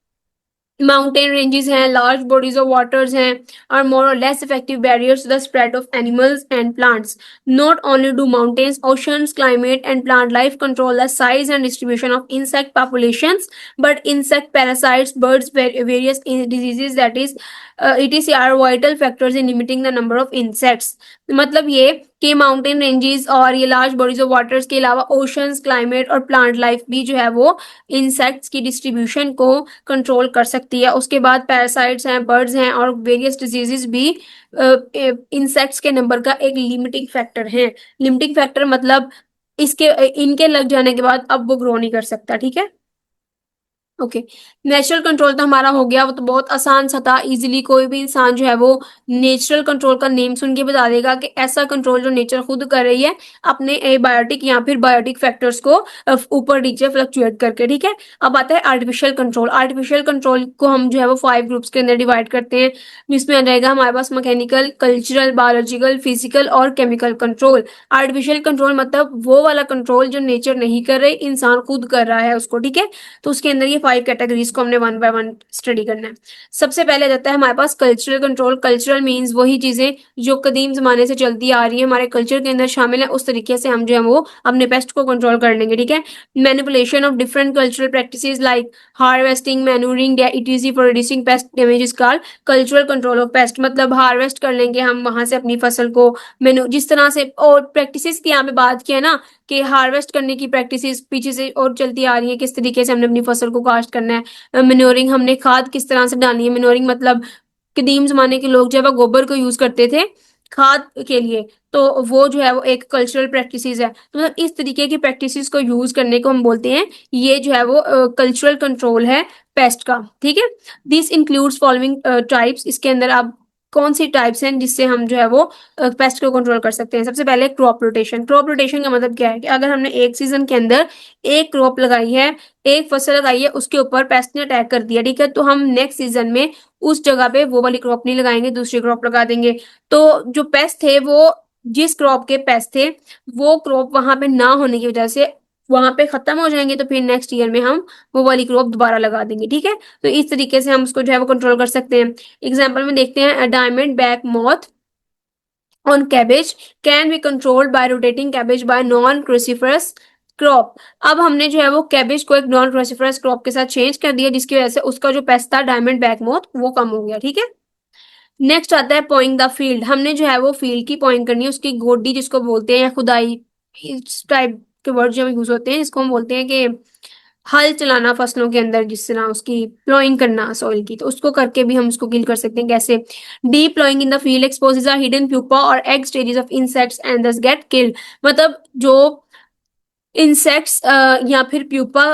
Speaker 1: माउंटेन रेंजेस हैं, लार्ज बॉडीज ऑफ वाटर्स हैं, are more or less effective barriers to the spread of animals and plants. Not only do mountains, oceans, climate, and plant life control the size and distribution of insect populations, but insect parasites, birds, various diseases, that is, etc., are vital factors in limiting the number of insects. मतलब ये कि mountain ranges और ये large bodies of waters के अलावा oceans, climate और plant life भी जो है वो इंसेक्ट्स की डिस्ट्रीब्यूशन को कंट्रोल कर सकती है। उसके बाद पैरासाइट्स हैं, बर्ड्स हैं और वेरियस डिजीजेस भी इंसेक्ट्स के नंबर का एक लिमिटिंग फैक्टर है। लिमिटिंग फैक्टर मतलब इसके इनके लग जाने के बाद अब वो ग्रो नहीं कर सकता, ठीक है। ओके, नेचुरल कंट्रोल तो हमारा हो गया, वो तो बहुत आसान सा था। इजीली कोई भी इंसान जो है वो नेचुरल कंट्रोल का नेम सुन के बता देगा कि ऐसा कंट्रोल जो नेचर खुद कर रही है अपने एबायोटिक या फिर बायोटिक फैक्टर्स को ऊपर नीचे फ्लक्चुएट करके, ठीक है। अब आता है आर्टिफिशियल कंट्रोल। आर्टिफिशियल कंट्रोल को हम जो है वो 5 ग्रुप्स के अंदर डिवाइड करते हैं, जिसमें आ जाएगा हमारे पास मैकेनिकल, कल्चरल, बायोलॉजिकल, फिजिकल और केमिकल कंट्रोल। आर्टिफिशियल कंट्रोल मतलब वो वाला कंट्रोल जो नेचर नहीं कर रही, इंसान खुद कर रहा है उसको, ठीक है। तो उसके अंदर ये 5 कैटेगरीज को हमने वन बाय वन स्टडी करना है। सबसे पहले जाता है हमारे पास कल्चरल कंट्रोल। कल्चरल मीन्स वही चीजें जो कदीम जमाने से चलती आ रही है, हमारे कल्चर के अंदर शामिल है, उस तरीके से हम जो है वो अपने पेस्ट को कंट्रोल कर लेंगे। ठीक है। Manipulation of different cultural practices like harvesting, manuring, etc for reducing pest damage is called cultural control of pest. मतलब हार्वेस्ट कर लेंगे हम वहां से अपनी फसल को, मैनु जिस तरह से, और प्रैक्टिसेस की यहाँ पे बात किया ना कि हार्वेस्ट करने की प्रैक्टिसेस पीछे से और चलती आ रही है, किस तरीके से हमने अपनी फसल को काश्त करना है। मेन्योरिंग, हमने खाद किस तरह से डालनी है। मेन्योरिंग मतलब कदीम जमाने के लोग जो है वो गोबर को यूज करते थे खाद के लिए, तो वो जो है वो एक कल्चरल प्रैक्टिसेस है। तो मतलब इस तरीके की प्रैक्टिसेस को यूज करने को हम बोलते हैं, ये जो है वो कल्चरल कंट्रोल है पेस्ट का। ठीक है। This includes following types. इसके अंदर आप कौन सी टाइप्स हैं जिससे हम जो है वो पेस्ट को कंट्रोल कर सकते हैं। सबसे पहले क्रॉप रोटेशन। क्रॉप रोटेशन का मतलब क्या है कि अगर हमने एक सीजन के अंदर एक क्रॉप लगाई है, एक फसल लगाई है, उसके ऊपर पेस्ट ने अटैक कर दिया, ठीक है, तो हम नेक्स्ट सीजन में उस जगह पे वो वाली क्रॉप नहीं लगाएंगे, दूसरी क्रॉप लगा देंगे। तो जो पेस्ट थे वो, जिस क्रॉप के पेस्ट थे वो क्रॉप वहां पे ना होने की वजह से वहां पे खत्म हो जाएंगे, तो फिर नेक्स्ट ईयर में हम वो वाली क्रॉप दोबारा लगा देंगे। ठीक है। तो इस तरीके से हम उसको जो है वो कंट्रोल कर सकते हैं। एग्जाम्पल में देखते हैं, diamond back moth on cabbage can be controlled by rotating cabbage by non cruciferous crop. अब हमने जो है वो कैबेज को एक नॉन क्रूसीफरस क्रॉप के साथ चेंज कर दिया, जिसकी वजह से उसका जो पेस्ट था डायमंड बैकमोथ वो कम हो गया। ठीक है। नेक्स्ट आता है पॉइंग द फील्ड। हमने जो है वो फील्ड की पॉइंट करनी है, उसकी गोडी जिसको बोलते हैं, या खुदाई, इस टाइप के वर्ड जो यूज होते हैं, इसको हम बोलते हैं कि हल चलाना फसलों के अंदर, जिस तरह उसकी प्लॉइंग करना सॉइल की, तो उसको करके भी हम उसको किल कर सकते हैं। कैसे? Deep ploughing in the field exposes a hidden pupa और egg stages of insects and thus get killed. मतलब जो इंसेक्ट्स या फिर प्यूपा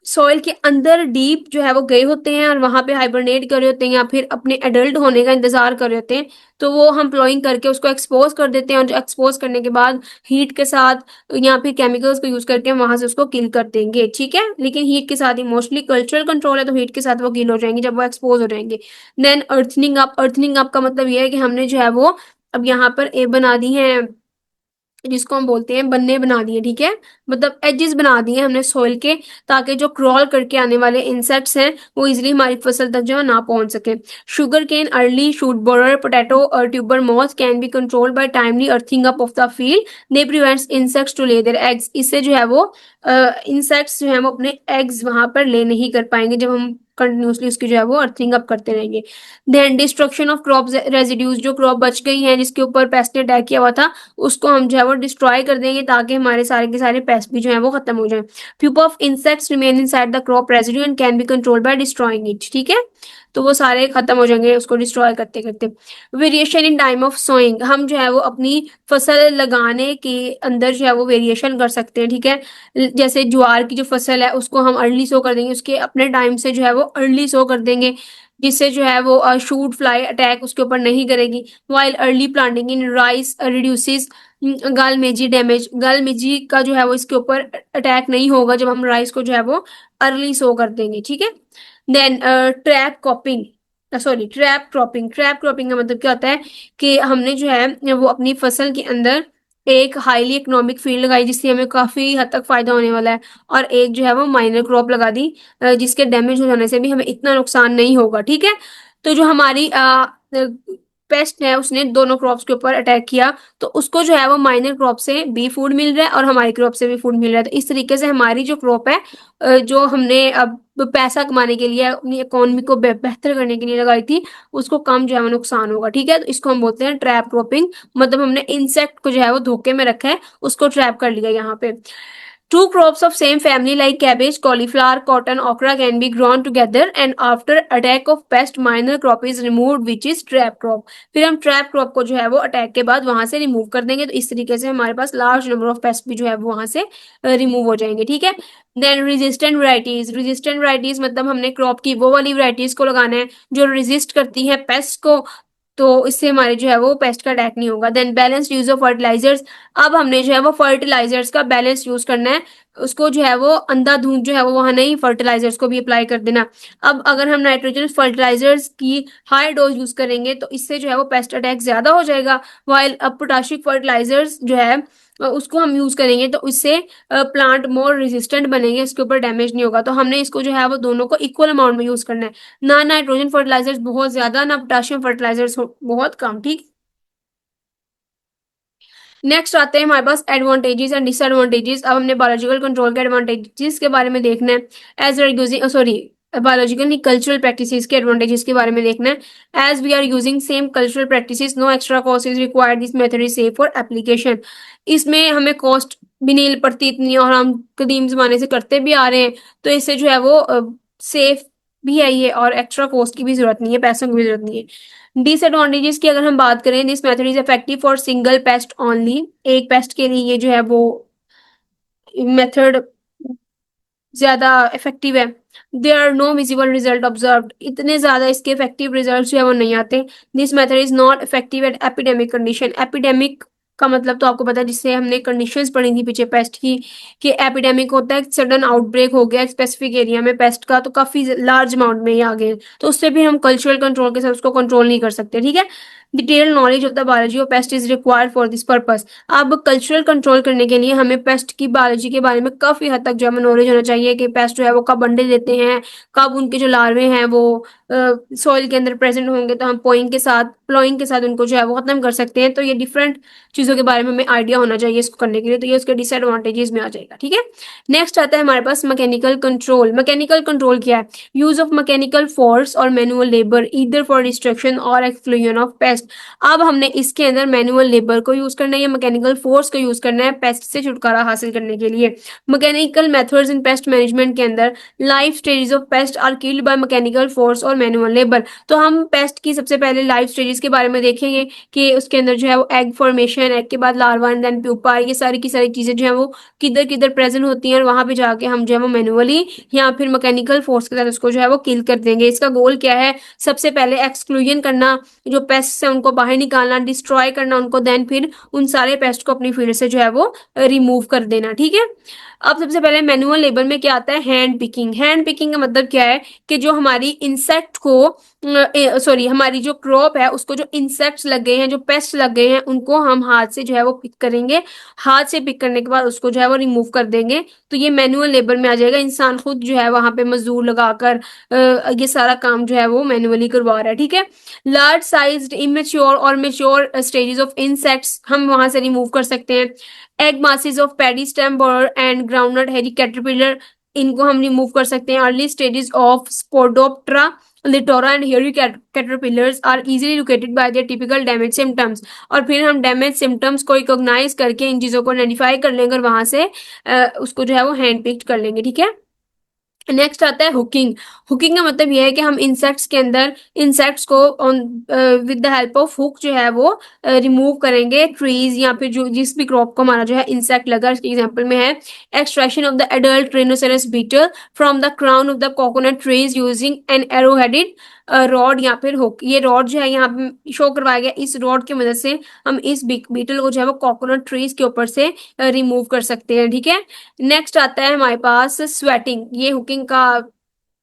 Speaker 1: सॉइल के अंदर डीप जो है वो गए होते हैं और वहां पे हाइबरनेट कर रहे होते हैं, या फिर अपने एडल्ट होने का इंतजार कर रहे होते हैं, तो वो हम प्लॉइंग करके उसको एक्सपोज कर देते हैं, और एक्सपोज करने के बाद हीट के साथ या फिर केमिकल्स को यूज करके हम वहां से उसको किल कर देंगे। ठीक है। लेकिन हीट के साथ ही, मोस्टली कल्चरल कंट्रोल है तो हीट के साथ वो किल हो जाएंगे जब वो एक्सपोज हो जाएंगे। Then earthing up. Earthing up का मतलब ये है कि हमने जो है वो अब यहाँ पर ए बना दी है, जिसको हम बोलते हैं बन्ने बना दिए। ठीक है। मतलब एजेस बना दिए हमने सोइल के, ताकि जो क्रॉल करके आने वाले इंसेक्ट्स हैं वो इजिली हमारी फसल तक जो है ना पहुंच सके। Sugarcane early shoot borer potato और tuber moth can be controlled by timely earthing up of the field. They prevents insects to lay their eggs. इससे जो है वो इंसेक्ट्स जो है वो अपने एग्स वहां पर ले नहीं कर पाएंगे जब हम कंटिन्यूसली उसकी जो है वो अर्थिंग अप करते रहेंगे। Then destruction of crop residues. जो क्रॉप बच गई है जिसके ऊपर पेस्ट ने अटैक किया हुआ था, उसको हम जो है वो डिस्ट्रॉय कर देंगे, ताकि हमारे सारे के सारे पेस्ट भी जो है वो खत्म हो जाए। Pupa of insects remain inside the crop residue and can be controlled bye destroying it. ठीक है। तो वो सारे खत्म हो जाएंगे उसको डिस्ट्रॉय करते करते। Variation in time of sowing. हम जो है वो अपनी फसल लगाने के अंदर जो है वो वेरिएशन कर सकते हैं। ठीक है। जैसे ज्वार की जो फसल है उसको हम अर्ली सो कर देंगे, उसके अपने टाइम से जो है वो अर्ली सो कर देंगे, जिससे जो है वो शूट फ्लाई अटैक उसके ऊपर नहीं करेगी। While early planting in rice reduces गल मेजी डैमेज। गल मेजी का जो है वो इसके ऊपर अटैक नहीं होगा जब हम राइस को जो है वो अर्ली सो कर देंगे। ठीक है। Then trap cropping, sorry trap cropping. Trap cropping का मतलब क्या होता है कि हमने जो है वो अपनी फसल के अंदर एक हाईली इकोनॉमिक फील्ड लगाई जिससे हमें काफी हद तक फायदा होने वाला है, और एक जो है वो माइनर क्रॉप लगा दी जिसके डैमेज हो जाने से भी हमें इतना नुकसान नहीं होगा। ठीक है। तो जो हमारी पेस्ट है उसने दोनों क्रॉप्स के ऊपर अटैक किया, तो उसको जो है वो माइनर क्रॉप से भी फूड मिल रहा है और हमारी क्रॉप से भी फूड मिल रहा है। तो इस तरीके से हमारी जो क्रॉप है जो हमने अब पैसा कमाने के लिए अपनी इकोनॉमी को बेहतर करने के लिए लगाई थी, उसको कम जो है वो नुकसान होगा। ठीक है। तो इसको हम बोलते हैं ट्रैप क्रॉपिंग। मतलब हमने इंसेक्ट को जो है वो धोखे में रखा है, उसको ट्रैप कर लिया यहाँ पे। Two crops of same family like cabbage, cauliflower, cotton, okra can be grown together and after attack of pest minor crop is removed which is trap crop। फिर हम trap crop को जो है वो अटैक के बाद वहां से रिमूव कर देंगे, तो इस तरीके से हमारे पास लार्ज नंबर ऑफ पेस्ट भी जो है वो वहां से रिमूव हो जाएंगे। ठीक है। Then resistant varieties. Resistant varieties मतलब हमने क्रॉप की वो वाली वराइटीज को लगाना है जो रेजिस्ट करती है पेस्ट को, तो इससे हमारे जो है वो पेस्ट का अटैक नहीं होगा। Then balance use of fertilisers. अब हमने जो है वो फर्टिलाइजर्स का बैलेंस यूज करना है। उसको जो है वो अंधाधुंध जो है वो वहां नहीं, फर्टिलाइजर्स को भी अप्लाई कर देना। अब अगर हम नाइट्रोजन फर्टिलाइजर्स की हाई डोज यूज करेंगे तो इससे जो है वो पेस्ट अटैक ज्यादा हो जाएगा। वाइल अब पोटाशियम फर्टिलाइजर्स जो है उसको हम यूज करेंगे तो इससे प्लांट मोर रेजिस्टेंट बनेंगे, इसके ऊपर डैमेज नहीं होगा। तो हमने इसको जो है वो दोनों को इक्वल अमाउंट में यूज करना है, ना नाइट्रोजन फर्टिलाइजर्स बहुत ज्यादा ना पोटाशियम फर्टिलाइजर्स बहुत कम, ठीक। नेक्स्ट आते हैं हमारे पास एडवांटेजेस एंड डिसएडवांटेजेस। अब हमने बायोलॉजिकल कंट्रोल के एडवांटेजेस के बारे में देखना है। As we are using sorry biological नहीं, कल्चरल प्रैक्टिसेस के एडवांटेजेस के बारे में देखना है। As we are using same cultural practices, no extra cost is required, this method is safe for application. इसमें हमें कॉस्ट भी नहीं पड़ती इतनी, और हम कदीम जमाने से करते भी आ रहे हैं, तो इससे जो है वो सेफ भी है ये, और एक्स्ट्रा कॉस्ट की भी जरूरत नहीं है, पैसों की भी जरूरत नहीं है। डिसएडवांटेजेस की अगर हम बात करें, this method is effective for single paste only, एक पेस्ट के लिए ये जो है वो मेथड ज्यादा इफेक्टिव है। There are no visible result observed, इतने ज्यादा इसके इफेक्टिव रिजल्ट जो है वो नहीं आते। This method is not effective eight epidemic condition, epidemic का मतलब तो आपको पता है, जिससे हमने कंडीशंस पढ़ी थी पीछे पेस्ट की, कि एपिडेमिक होता है सडन आउटब्रेक हो गया स्पेसिफिक एरिया में पेस्ट का, तो काफी लार्ज अमाउंट में ये आ गए, तो उससे भी हम कल्चरल कंट्रोल के साथ उसको कंट्रोल नहीं कर सकते, ठीक है। Detail knowledge of the biology of paste is required for this purpose. अब कल्चरल कंट्रोल करने के लिए हमें पेस्ट की बायोलॉजी के बारे में काफी हद तक जो है नॉलेज होना चाहिए, कि पेस्ट जो है वो कब अंडे देते हैं, कब उनके जो लार्वे हैं वो सॉइल के अंदर प्रेजेंट होंगे, तो हम प्लॉइंग के साथ उनको जो है वो खत्म कर सकते हैं। तो ये डिफरेंट चीजों के बारे में हमें आइडिया होना चाहिए इसको करने के लिए, तो ये उसके डिसएडवांटेजेस में आ जाएगा, ठीक है। नेक्स्ट आता है हमारे पास मैकेनिकल कंट्रोल। मैकेनिकल कंट्रोल क्या है? यूज ऑफ मैकेनिकल फोर्स और manual labour either for destruction और एक्सक्लूजन ऑफ पेस्ट। अब हमने इसके अंदर मैनुअल लेबर को यूज करना है या मैकेनिकल फोर्स को यूज करना है पेस्ट से छुटकारा हासिल करने के लिए। Mechanical methods in pest management के अंदर life stages of pest are killed by mechanical force और मैनुअल लेबर। तो हम पेस्ट की सबसे पहले लाइफ स्टेजेस के बारे में देखेंगे, कि उसके अंदर जो है वो एग फॉर्मेशन, एग के बाद लार्वा एंड देन प्यूपा, ये सारी की सारी चीजें जो है वो किधर किधर प्रेजेंट होती हैं, और वहां पे जाके हम जो है वो मैनुअली या फिर मैकेनिकल फोर्स के साथ उसको जो है वो किल कर देंगे। इसका गोल क्या है? सबसे पहले एक्सक्लूजन करना, जो पेस्ट है उनको बाहर निकालना, डिस्ट्रॉय करना उनको, देन फिर उन सारे पेस्ट को अपनी फील्ड से जो है वो रिमूव कर देना, ठीक है। अब सबसे पहले मैनुअल लेबर में क्या आता है? Hand picking. हैंड पिकिंग का मतलब क्या है? कि जो हमारी इंसेक्ट को सॉरी हमारी जो क्रॉप है उसको जो इंसेक्ट्स लग गए हैं, जो पेस्ट लग गए हैं, उनको हम हाथ से जो है वो पिक करेंगे। हाथ से पिक करने के बाद उसको जो है वो रिमूव कर देंगे। तो ये मैनुअल लेबर में आ जाएगा, इंसान खुद जो है वहां पे मजदूर लगाकर ये सारा काम जो है वो मैनुअली करवा रहा है, ठीक है। लार्ज साइज्ड इमेच्योर और मेच्योर स्टेजेस ऑफ इंसेक्ट्स हम वहां से रिमूव कर सकते हैं। Egg masses of paddy stem borer and groundnut hairy caterpillar, इनको हम रिमूव कर सकते हैं। Early stages of Spodoptera, litura and hairy caterpillars are easily located by their typical damage symptoms. और फिर हम डैमेज सिम्टम्स को रिकॉग्नाइज करके इन चीजों को आइडेंटिफाई कर लेंगे, और वहां से उसको जो है वो हैंड पिक्ड कर लेंगे, ठीक है। नेक्स्ट आता है हुकिंग। हुकिंग का मतलब यह है कि हम इंसेक्ट्स के अंदर इंसेक्ट्स को on with the help of hook जो है वो रिमूव करेंगे ट्रीज, या फिर जो जिस भी क्रॉप को हमारा जो है इंसेक्ट लगा, इसके एग्जांपल में है extraction of the adult rhinoceros beetle from the crown of the coconut trees using an arrow headed rod या फिर हुक। ये रॉड जो है यहाँ पे शो करवाया गया, इस रॉड की मदद से हम इस बीटल को जो है वो कोकोनट ट्रीज के ऊपर से रिमूव कर सकते हैं, ठीक है। नेक्स्ट आता है हमारे पास स्वेटिंग। ये हुकिंग का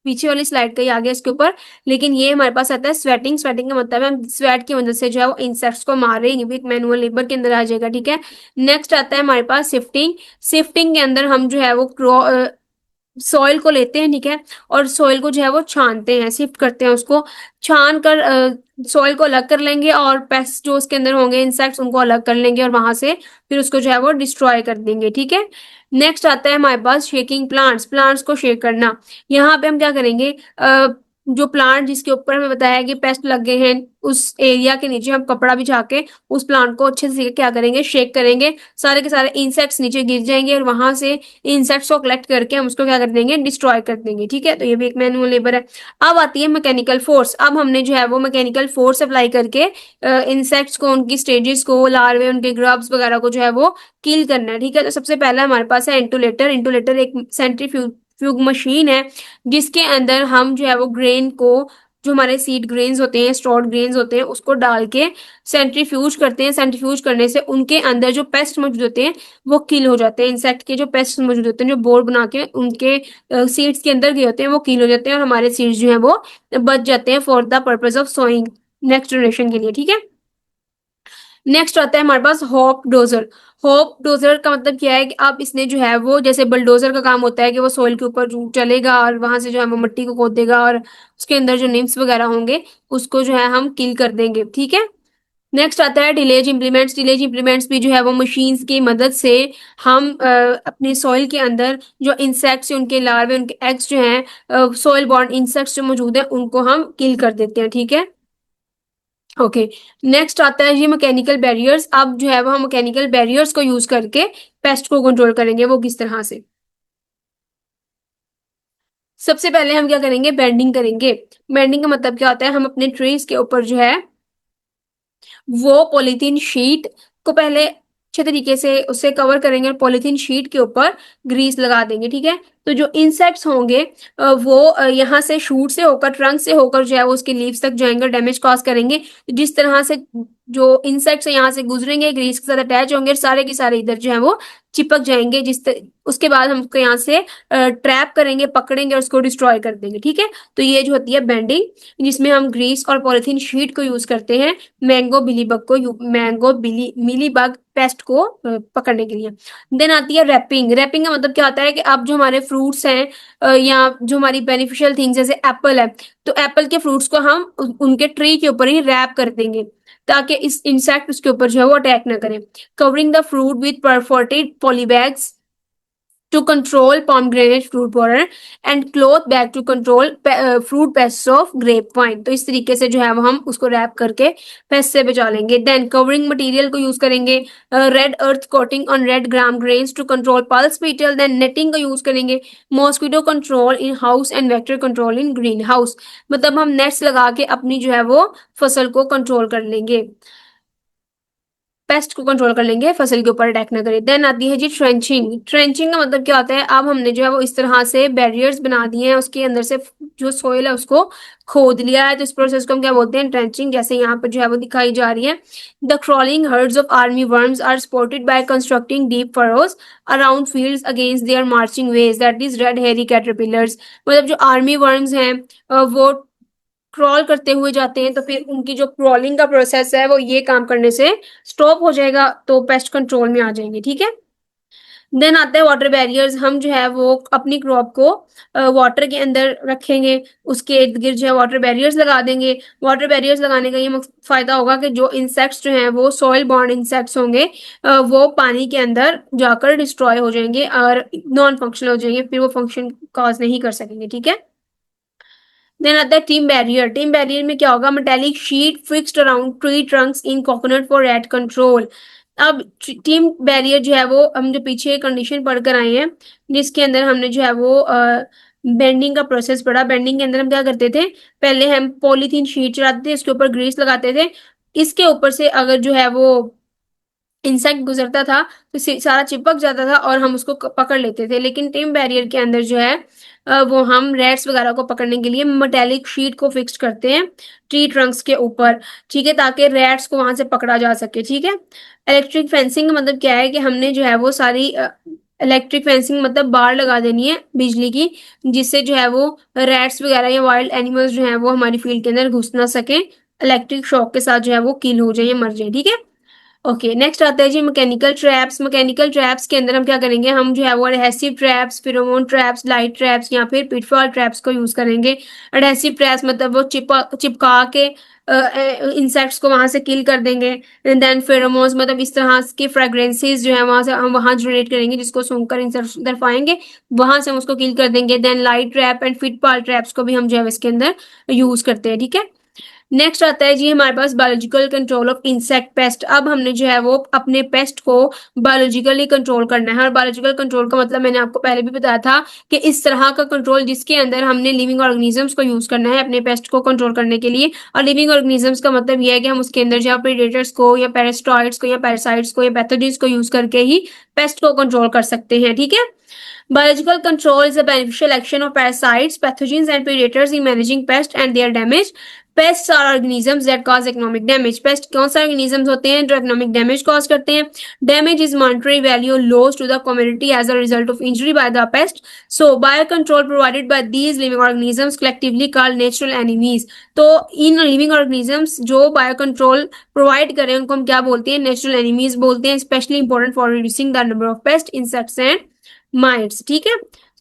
Speaker 1: पीछे वाली स्लाइड का ही आ गया इसके ऊपर, लेकिन ये हमारे पास आता है स्वेटिंग। स्वेटिंग का मतलब है हम स्वेट की मदद से जो है वो इंसेक्ट्स को मार रहे हैं, ये भी एक मैनुअल लेबर के अंदर आ जाएगा, ठीक है। नेक्स्ट आता है हमारे पास शिफ्टिंग। शिफ्टिंग के अंदर हम जो है वो सॉइल को लेते हैं, ठीक है, और सॉइल को जो है वो छानते हैं, शिफ्ट करते हैं उसको, छान कर सॉइल को अलग कर लेंगे, और पेस्ट जो उसके अंदर होंगे इंसेक्ट्स उनको अलग कर लेंगे, और वहां से फिर उसको जो है वो डिस्ट्रॉय कर देंगे, ठीक है। नेक्स्ट आता है हमारे पास शेकिंग प्लांट्स। प्लांट्स को शेक करना। यहाँ पे हम क्या करेंगे, जो प्लांट जिसके ऊपर हमें बताया कि पेस्ट लग गए हैं, उस एरिया के नीचे हम कपड़ा बिछा के उस प्लांट को अच्छे से क्या करेंगे, शेक करेंगे, सारे के सारे इंसेक्ट्स नीचे गिर जाएंगे, और वहां से इंसेक्ट्स को कलेक्ट करके हम उसको क्या कर देंगे, डिस्ट्रॉय कर देंगे, ठीक है। तो ये भी एक मैनुअल लेबर है। अब आती है मैकेनिकल फोर्स। अब हमने जो है वो मैकेनिकल फोर्स अप्लाई करके इंसेक्ट्स को, उनकी स्टेजेस को, लार्वे, उनके ग्रब्स वगैरह को जो है वो किल करना है, ठीक है। तो सबसे पहला हमारे पास है इंटुलेटर। इंटुलेटर एक सेंट्रीफ्यूग मशीन है, जिसके अंदर हम जो है वो ग्रेन को जो हमारे सीड ग्रेन्स होते हैं, स्टोर्ड ग्रेन्स होते हैं, उसको डाल के सेंट्रीफ्यूज करते हैं। सेंट्रीफ्यूज करने से उनके अंदर जो पेस्ट मौजूद होते हैं वो किल हो जाते हैं। इंसेक्ट के जो पेस्ट मौजूद होते हैं, जो बोर बना के उनके सीड्स के अंदर गए होते हैं, वो किल हो जाते हैं और हमारे सीड्स जो है वो बच जाते हैं for the purpose of sowing next generation के लिए। ठीक है। नेक्स्ट आता है हमारे पास हॉप डोजर। हॉप डोजर का मतलब क्या है कि आप इसने जो है वो, जैसे बुलडोजर का काम होता है कि वो सोइल के ऊपर चलेगा और वहां से जो है वो मिट्टी को खोद देगा और उसके अंदर जो निम्स वगैरह होंगे उसको जो है हम किल कर देंगे। ठीक है। नेक्स्ट आता है डिलेज इम्प्लीमेंट्स। डिलेज इम्प्लीमेंट्स भी जो है वो मशीन्स की मदद से हम अपने सॉइल के अंदर जो इंसेक्ट्स, उनके लार्वे, उनके एग्स जो हैं, सॉइल बॉर्न इंसेक्ट्स जो मौजूद है उनको हम किल कर देते हैं। ठीक है। ओके। नेक्स्ट आता है जी मैकेनिकल बैरियर्स। अब जो है वो हम मैकेनिकल बैरियर्स को यूज करके पेस्ट को कंट्रोल करेंगे। वो किस तरह से? सबसे पहले हम क्या करेंगे? बेंडिंग करेंगे। बेंडिंग का मतलब क्या होता है? हम अपने ट्रीज के ऊपर जो है वो पॉलीथीन शीट को पहले अच्छे तरीके से उससे कवर करेंगे और पॉलीथीन शीट के ऊपर ग्रीस लगा देंगे। ठीक है। तो जो इंसेक्ट्स होंगे वो यहाँ से शूट से होकर, ट्रंक से होकर जो है वो उसके लीव्स तक जाएंगे, डैमेज कॉज करेंगे। तो जिस तरह से जो इंसेक्ट्स यहाँ से गुजरेंगे, ग्रीस के साथ अटैच होंगे, सारे के सारे इधर जो है वो चिपक जाएंगे। उसके बाद हम उसको यहाँ से ट्रैप करेंगे, पकड़ेंगे और उसको डिस्ट्रॉय कर देंगे। ठीक है। तो ये जो होती है बेंडिंग, जिसमें हम ग्रीस और पॉलिथीन शीट को यूज करते हैं मैंगो बिली मिलीबग पेस्ट को पकड़ने के लिए। देन आती है रैपिंग। रैपिंग का मतलब क्या होता है कि अब जो हमारे फ्रूट्स हैं या जो हमारी बेनिफिशियल थिंग्स जैसे एप्पल है, तो एप्पल के फ्रूट्स को हम उनके ट्री के ऊपर ही रैप कर देंगे ताकि इस इंसेक्ट उसके ऊपर जो है वो अटैक ना करें। Covering the fruit with perforated polybags to control pomegranate fruit border and cloth bag to control fruit pests of grapevine। तो इस तरीके से जो है वो हम उसको रैप करके पेस्ट से बचा लेंगे। देन कवरिंग मटेरियल को यूज करेंगे red earth coating on red gram grains to control pulse beetle. Then netting का यूज करेंगे mosquito control in house and vector control in greenhouse. मतलब हम नेट्स लगा के अपनी जो है वो फसल को कंट्रोल कर लेंगे, पेस्ट को कंट्रोल कर लेंगे, फसल के ऊपर अटैक ना करे। देन आती है जी ट्रेंचिंग। ट्रेंचिंग का मतलब क्या होता है? अब हमने जो है वो इस तरह से बैरियर्स बना दिए हैं, उसके अंदर से जो सोइल है उसको खोद लिया है, तो इस प्रोसेस को हम क्या बोलते हैं? ट्रेंचिंग। जैसे यहाँ पर जो है वो दिखाई जा रही है। The crawling herds of army worms are supported by constructing deep furrows around fields against their marching ways, that is red hairy caterpillars. मतलब जो आर्मी वर्म्स हैं वो क्रॉल करते हुए जाते हैं, तो फिर उनकी जो क्रॉलिंग का प्रोसेस है वो ये काम करने से स्टॉप हो जाएगा, तो पेस्ट कंट्रोल में आ जाएंगे। ठीक है। देन आता है वाटर बैरियर्स। हम जो है वो अपनी क्रॉप को वाटर के अंदर रखेंगे, उसके इर्द गिर्द जो है वाटर बैरियर्स लगा देंगे। वाटर बैरियर्स लगाने का ये फायदा होगा कि जो इंसेक्ट्स जो हैं वो सॉइल बॉर्न इंसेक्ट्स होंगे, वो पानी के अंदर जाकर डिस्ट्रॉय हो जाएंगे और नॉन फंक्शनल हो जाएंगे, फिर वो फंक्शन कॉज नहीं कर सकेंगे। ठीक है। देन आता है टीम बैरियर। टीम बैरियर में क्या होगा? Metallic sheet fixed around tree Trunks in coconut for rate control. अब टीम बैरियर जो है वो हम जो पीछे कंडीशन पढ़कर आए हैं, जिसके अंदर हमने जो है वो बेंडिंग का प्रोसेस पढ़ा। बेंडिंग के अंदर हम क्या करते थे? पहले हम पॉलीथीन शीट चलाते थे, इसके ऊपर ग्रीस लगाते थे, इसके ऊपर से अगर जो है वो इंसेक्ट गुजरता था तो सारा चिपक जाता था और हम उसको पकड़ लेते थे। लेकिन टीम बैरियर के अंदर जो है वो हम रेट्स वगैरह को पकड़ने के लिए मेटेलिक शीट को फिक्स करते हैं ट्री ट्रंक्स के ऊपर। ठीक है। ताकि रेट्स को वहां से पकड़ा जा सके। ठीक है। इलेक्ट्रिक फेंसिंग का मतलब क्या है कि हमने जो है वो सारी इलेक्ट्रिक फेंसिंग मतलब बाड़ लगा देनी है बिजली की, जिससे जो है वो रैट्स वगैरह या वाइल्ड एनिमल्स जो है वो हमारी फील्ड के अंदर घुस ना सके, इलेक्ट्रिक शॉक के साथ जो है वो किल हो जाए या मर जाए। ठीक है। ओके। नेक्स्ट आता है जी मैकेनिकल ट्रैप्स। मैकेनिकल ट्रैप्स के अंदर हम क्या करेंगे? हम जो है वो adhesive traps, फिरोमोन traps, light traps या फिर पिटफॉल ट्रैप्स को यूज करेंगे। एडहेसिव ट्रैप्स मतलब वो चिपका के इंसेक्ट्स को वहां से किल कर देंगे। देन फेरोमोन्स मतलब इस तरह की फ्रेग्रेंसेस जो है वहां से हम वहां जनरेट करेंगे, जिसको सूंघकर इंसेक्ट्स उधर पाएंगे, वहां से हम उसको किल कर देंगे। Then light trap and pitfall traps को भी हम जो है इसके अंदर यूज करते हैं। ठीक है। नेक्स्ट आता है जी हमारे पास biological control of insect pest. अब हमने जो है वो अपने पेस्ट को बायोलॉजिकली कंट्रोल करना है। और बायोलॉजिकल कंट्रोल का मतलब मैंने आपको पहले भी बताया था कि इस तरह का कंट्रोल जिसके अंदर हमने लिविंग ऑर्गेनिजम्स को यूज करना है अपने पेस्ट को कंट्रोल करने के लिए। और लिविंग ऑर्गेनिजम्स का मतलब यह है कि हम उसके अंदर जो प्रेडेटर्स को या पेरेस्टॉइड्स को या पैरासाइट्स को या पैथोजेंस को यूज करके ही पेस्ट को कंट्रोल कर सकते हैं। ठीक है। Biological control is the beneficial action of parasites, pathogens, and predators in managing pests and their damage. Pests are organisms that cause economic damage. Pest कौन से organisms होते हैं जो economic damage cause करते हैं? Damage is monetary value lost to the community as a result of injury by the pest. So biocontrol provided by these living organisms collectively called natural enemies. तो in living organisms जो biocontrol provide करें उनको हम क्या बोलते हैं? Natural enemies बोलते हैं. Specially important for reducing the number of paste, insects and mites. ठीक है,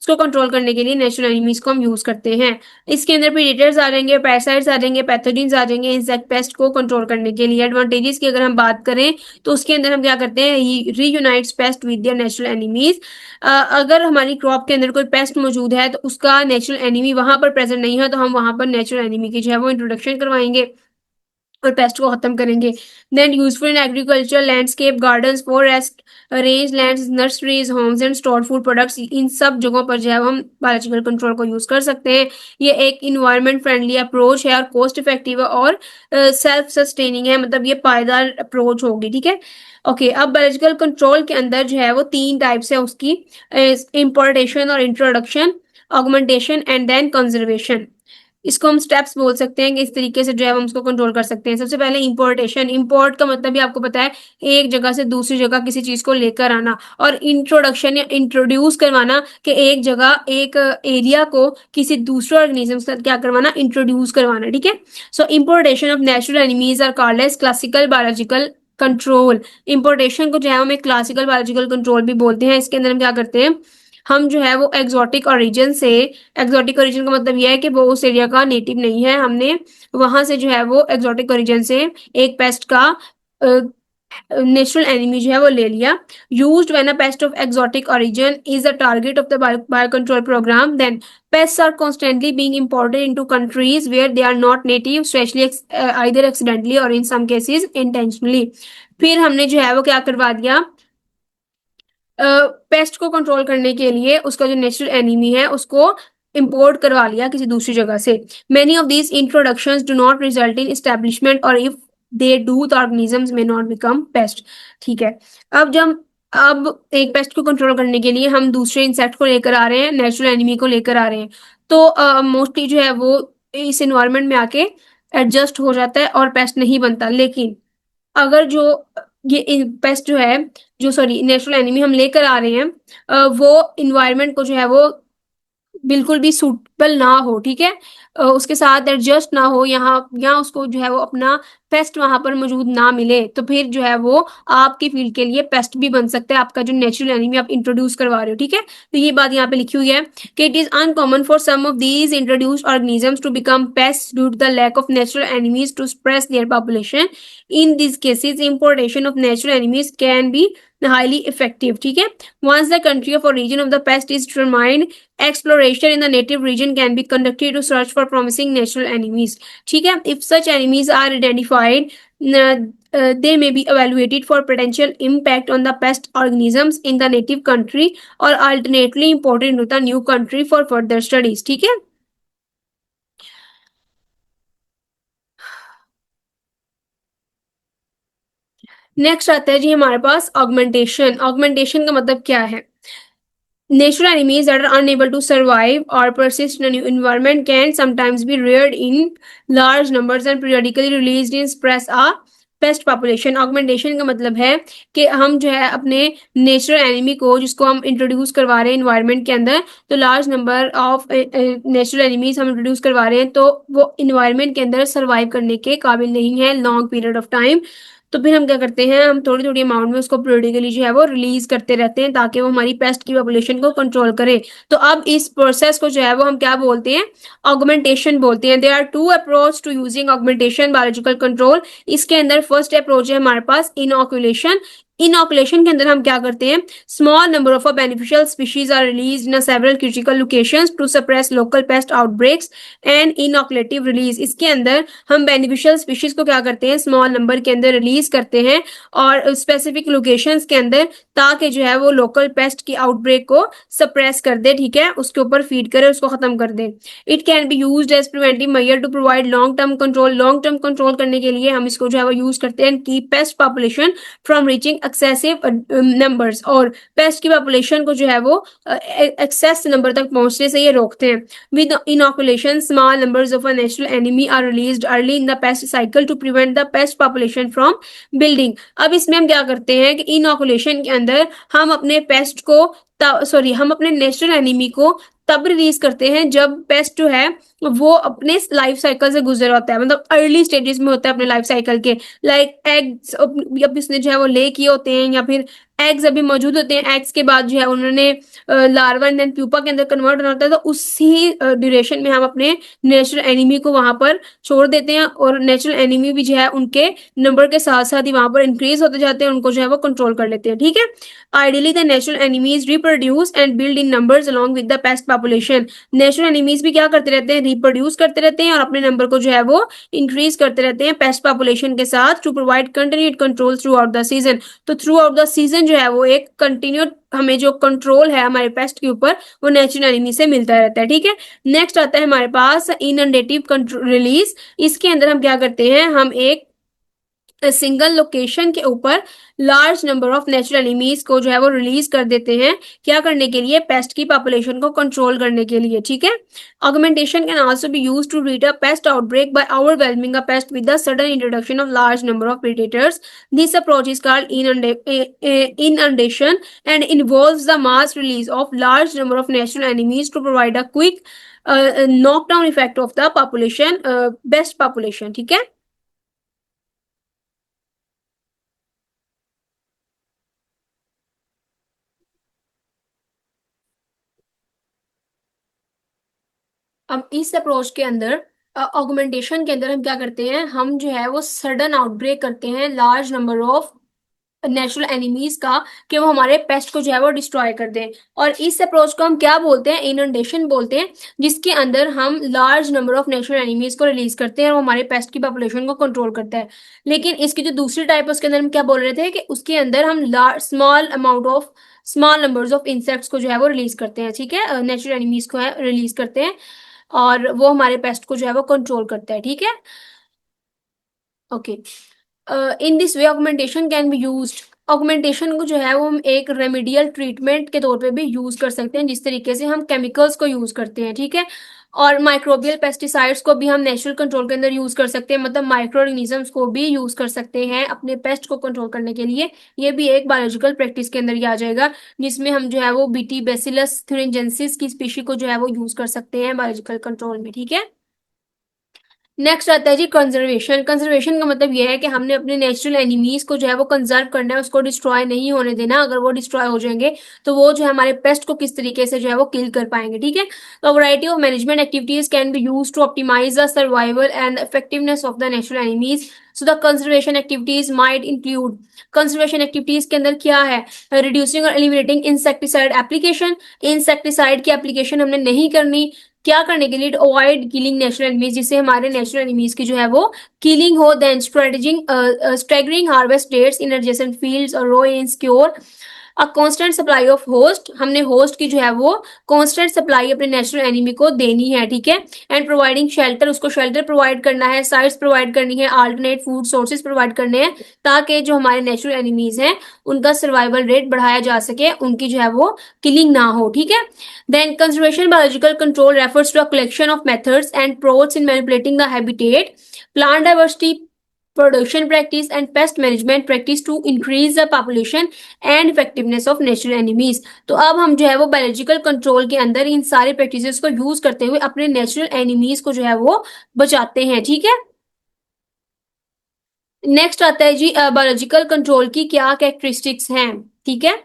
Speaker 1: इसको कंट्रोल करने के लिए नेचुरल एनिमीज को हम यूज करते हैं. इसके अंदर प्रीडेटर्स आ जाएंगे, पैरासाइट्स आ जाएंगे, पैथोजेंस आ जाएंगे इंसेक्ट पेस्ट को कंट्रोल करने के लिए. एडवांटेजेस की अगर हम बात करें तो उसके अंदर हम क्या करते हैं? Reunites pest with their natural enemies. अगर हमारी क्रॉप के अंदर कोई पेस्ट मौजूद है तो उसका नेचुरल एनिमी वहां पर प्रेजेंट नहीं है तो हम वहां पर नेचुरल एनिमी की जो है वो इंट्रोडक्शन करवाएंगे और पेस्ट को खत्म करेंगे. Then useful in agriculture, landscape, gardens, forest, rangelands, nurseries, homes and stored food products, इन सब जगहों पर जो है हम बायोलॉजिकल कंट्रोल को यूज कर सकते हैं. ये एक इन्वायरमेंट फ्रेंडली अप्रोच है और कॉस्ट इफेक्टिव है और सेल्फ सस्टेनिंग है, मतलब ये पायदार अप्रोच होगी. ठीक है, ओके. अब बायोलॉजिकल कंट्रोल के अंदर जो है वो 3 टाइप्स है उसकी: इंपोर्टेशन और introduction, augmentation and then conservation. इसको हम स्टेप्स बोल सकते हैं कि इस तरीके से जो है हम उसको कंट्रोल कर सकते हैं. सबसे पहले इंपोर्टेशन. इंपोर्ट का मतलब भी आपको पता है एक जगह से दूसरी जगह किसी चीज को लेकर आना, और इंट्रोडक्शन या इंट्रोड्यूस करवाना कि एक जगह एक एरिया को किसी दूसरे ऑर्गेनिज्म के साथ क्या करवाना? इंट्रोड्यूस करवाना. ठीक है, so importation of natural enemies are called as classical biological control. Importation को जो है हम एक क्लासिकल बायोलॉजिकल कंट्रोल भी बोलते हैं. इसके अंदर हम क्या करते हैं? हम जो है वो एग्जॉटिक ओरिजिन से, एग्जॉटिक ओरिजिन का मतलब यह है कि वो उस एरिया का नेटिव नहीं है, हमने वहां से जो है वो एग्जॉटिक ओरिजिन से एक पेस्ट का नेचुरल एनिमी जो है वो ले लिया. Used when a pest of exotic origin is the target of the biocontrol programme, then pests are constantly being imported into countries where they are not native, especially either accidentally or in some cases intentionally. फिर हमने जो है वो क्या करवा दिया? Paste को control करने के लिए उसका जो नेचुरल एनिमी है उसको इंपोर्ट करवा लिया किसी दूसरी जगह से. Many of these introductions do not result in establishment और if they do the organisms may not become pest. ठीक है, अब एक पेस्ट को कंट्रोल करने के लिए हम दूसरे इंसेक्ट को लेकर आ रहे हैं, नेचुरल एनिमी को लेकर आ रहे हैं, तो मोस्टली जो है वो इस एनवायरमेंट में आके एडजस्ट हो जाता है और पेस्ट नहीं बनता. लेकिन अगर जो ये पेस्ट जो है, जो सॉरी नेचुरल एनिमी हम लेकर आ रहे हैं, वो इन्वायरमेंट को जो है वो बिल्कुल भी सूटेबल ना हो, ठीक है, उसके साथ एडजस्ट ना हो, यहाँ उसको जो है वो अपना पेस्ट वहां पर मौजूद ना मिले, तो फिर जो है वो आपकी फील्ड के लिए पेस्ट भी बन सकता है, आपका जो नेचुरल एनिमी आप इंट्रोड्यूस करवा रहे हो. ठीक है, तो ये बात यहाँ पे लिखी हुई है कि it is uncommon for some of these introduced organisms to become pest due to the lack of natural enemies to suppress their population. In this cases importation of natural enemies can be highly effective. ठीक है, once the country of origin of the pest is determined, exploration in the native region can be conducted to search for promising natural enemies. ठीक है, if such enemies are identified, they may be evaluated for potential impact on the pest organisms in the native country or alternately imported into the new country for further studies. ठीक है, next आता है जी हमारे पास augmentation. Augmentation का मतलब क्या है? Natural enemies that are unable to survive or persist in a new environment can sometimes be reared in large numbers and periodically released in suppress a paste population. Augmentation का मतलब है कि हम जो है अपने नेचुरल एनिमी को, जिसको हम इंट्रोड्यूस करवा रहे हैं इन्वायरमेंट के अंदर, तो large number of natural enemies हम इंट्रोड्यूस करवा रहे हैं, तो वो इन्वायरमेंट के अंदर सर्वाइव करने के काबिल नहीं है लॉन्ग पीरियड ऑफ टाइम. तो फिर हम क्या करते हैं? हम थोड़ी थोड़ी अमाउंट में उसको पीरियडिकली जो है वो रिलीज करते रहते हैं ताकि वो हमारी पेस्ट की पॉपुलेशन को कंट्रोल करे. तो अब इस प्रोसेस को जो है वो हम क्या बोलते हैं? ऑगमेंटेशन बोलते हैं. There are 2 approach to using augmentation biological control. इसके अंदर फर्स्ट अप्रोच है हमारे पास इनऑकुलेशन. इनऑकुलेशन के अंदर हम क्या करते हैं? Small number of beneficial species are release in several critical locations to suppress local pest outbreaks and inoculative release. इसके अंदर हम बेनिफिशियल स्पीशीज को क्या करते हैं? स्मॉल नंबर के अंदर रिलीज करते हैं और स्पेसिफिक लोकेशंस के अंदर, ताकि जो है वो लोकल पेस्ट की आउटब्रेक को सप्रेस कर दे. ठीक है, उसके ऊपर फीड करे, उसको खत्म कर दे. It can be used as preventive measure to provide long term control. Long term control करने के लिए हम इसको जो है वो यूज करते हैं, keep paste population from reaching excessive numbers, और पेस्ट की पॉपुलेशन को जो है वो एक्सेस नंबर तक पहुंचने से ये रोकते हैं। With inoculation small numbers of a natural enemy are released early in the pest cycle to prevent the pest population from building. अब इसमें हम क्या करते हैं कि इनोकुलेशन के अंदर हम अपने पेस्ट को हम अपने नेचुरल एनिमी को तब रिलीज करते हैं जब पेस्ट जो है वो अपने लाइफ साइकिल से गुजर होता है, मतलब अर्ली स्टेजेस में होता है अपने लाइफ साइकिल के। लाइक एग्स अब इसने जो है वो ले किए होते हैं, या फिर एग्स अभी मौजूद होते हैं, एग्स के बाद जो है उन्होंने लार्वा एंड देन प्यूपा के अंदर कन्वर्ट होना होता है, तो उसी ड्यूरेशन में हम अपने नेचुरल एनिमी को वहां पर छोड़ देते हैं, और नेचुरल एनिमी भी जो है उनके नंबर के साथ साथ ही वहां पर इंक्रीज होते जाते हैं, उनको जो है वो कंट्रोल कर लेते हैं। ठीक है, ideally the natural enemies reproduce and build in numbers along with the pest population. Natural enemies भी क्या करते रहते हैं, रिप्रोड्यूस करते रहते हैं और अपने नंबर को जो है वो इंक्रीज करते रहते हैं पेस्ट पॉपुलेशन के साथ, to provide continued control throughout the season. तो थ्रू आउट द सीजन जो है वो एक कंटिन्यूड हमें जो कंट्रोल है हमारे पेस्ट के ऊपर वो नेचुरल एनिमी से मिलता रहता है। ठीक है, नेक्स्ट आता है हमारे पास इनंडेटिव कंट्रोल रिलीज। इसके अंदर हम क्या करते हैं, हम एक सिंगल लोकेशन के ऊपर large number of natural enemies को जो है वो रिलीज कर देते हैं, क्या करने के लिए, पेस्ट की पॉपुलेशन को कंट्रोल करने के लिए। ठीक है, augmentation can also be used to rid a pest outbreak by overwhelming a pest with the sudden introduction of large number of predators. This approach is called inundation and involves the mass release of large number of natural enemies to provide a quick knockdown effect of the population, best population। ठीक है, अब इस approach के अंदर augmentation के अंदर हम क्या करते हैं, हम जो है वो सडन आउटब्रेक करते हैं large number of natural enemies का, कि वो हमारे पेस्ट को जो है वो डिस्ट्रॉय कर दें। और इस अप्रोच को हम क्या बोलते हैं, इनंडेशन बोलते हैं, जिसके अंदर हम large number of natural enemies को रिलीज करते हैं और वो हमारे पेस्ट की पॉपुलेशन को कंट्रोल करता है। लेकिन इसकी जो दूसरी टाइप है उसके अंदर हम क्या बोल रहे थे कि उसके अंदर हम स्मॉल नंबर्स ऑफ इंसेक्ट्स को जो है वो रिलीज करते हैं। ठीक है, नेचुरल एनिमीज को रिलीज करते हैं और वो हमारे पेस्ट को जो है वो कंट्रोल करता है। ठीक है, okay. In this way augmentation can be used. Augmentation को जो है वो हम एक रेमेडियल ट्रीटमेंट के तौर पे भी यूज कर सकते हैं, जिस तरीके से हम केमिकल्स को यूज करते हैं। ठीक है, और माइक्रोबियल पेस्टिसाइड्स को भी हम नेचुरल कंट्रोल के अंदर यूज कर सकते हैं, मतलब माइक्रो ऑर्गेनिजम्स को भी यूज कर सकते हैं अपने पेस्ट को कंट्रोल करने के लिए। ये भी एक बायोलॉजिकल प्रैक्टिस के अंदर ही आ जाएगा, जिसमें हम जो है वो बीटी बेसिलस थुरिंजेंसिस की स्पीशी को जो है वो यूज कर सकते हैं बायोलॉजिकल कंट्रोल में। ठीक है, नेक्स्ट आता है जी कंजर्वेशन। कंजर्वेशन का मतलब यह है कि हमने अपने नेचुरल एनिमीज को जो है वो कंजर्व करना है, उसको डिस्ट्रॉय नहीं होने देना। अगर वो डिस्ट्रॉय हो जाएंगे तो वो जो है हमारे पेस्ट को किस तरीके से जो है वो किल कर पाएंगे। ठीक है, तो variety of management activities can be use to optimise the survival and effectiveness of the natural enemies. So the conservation activities might include, conservation activities के अंदर क्या है, रिड्यूसिंग और एलिमिनेटिंग इंसेक्टिसाइड एप्लीकेशन। इंसेक्टिसाइड की एप्लीकेशन हमने नहीं करनी, क्या करने के लिए, अवॉइड किलिंग नेचुरल एनिमीज, जिससे हमारे नेचुरल एनिमीज की जो है वो किलिंग हो। Then staggering harvest dates in adjacent fields और row in secure a constant supply of host. हमने होस्ट की जो है वो कांस्टेंट सप्लाई अपने नेचुरल एनिमी को देनी है। ठीक है, एंड प्रोवाइडिंग शेल्टर, उसको शेल्टर प्रोवाइड करना है, साइट्स प्रोवाइड करनी है, अल्टरनेट फूड सोर्सेज प्रोवाइड करने हैं, ताकि जो हमारे नेचुरल एनिमीज हैं उनका सर्वाइवल रेट बढ़ाया जा सके, उनकी जो है वो किलिंग ना हो। ठीक है, then conservation biological control refers to a collection of methods and approaches in manipulating the habitat, plant diversity, production practice and pest management practice to increase the population and effectiveness of natural enemies। तो अब हम जो है वो biological control के अंदर इन सारे practices को यूज करते हुए अपने नेचुरल एनिमीज को जो है वो बचाते हैं। ठीक है, नेक्स्ट आता है जी बायोलॉजिकल कंट्रोल की क्या कैरेक्टरिस्टिक्स हैं। ठीक है,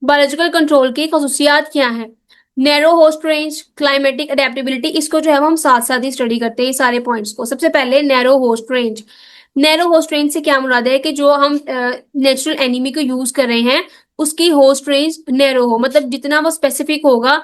Speaker 1: बायोलॉजिकल कंट्रोल की खसूसियात क्या है, narrow host range, climatic adaptability, इसको जो है हम साथ साथ ही स्टडी करते हैं सारे पॉइंट्स को। सबसे पहले narrow host range. Narrow host range से क्या मुराद है कि जो हम नेचुरल एनिमी को यूज कर रहे हैं उसकी होस्ट रेंज नैरो हो, मतलब जितना वो स्पेसिफिक होगा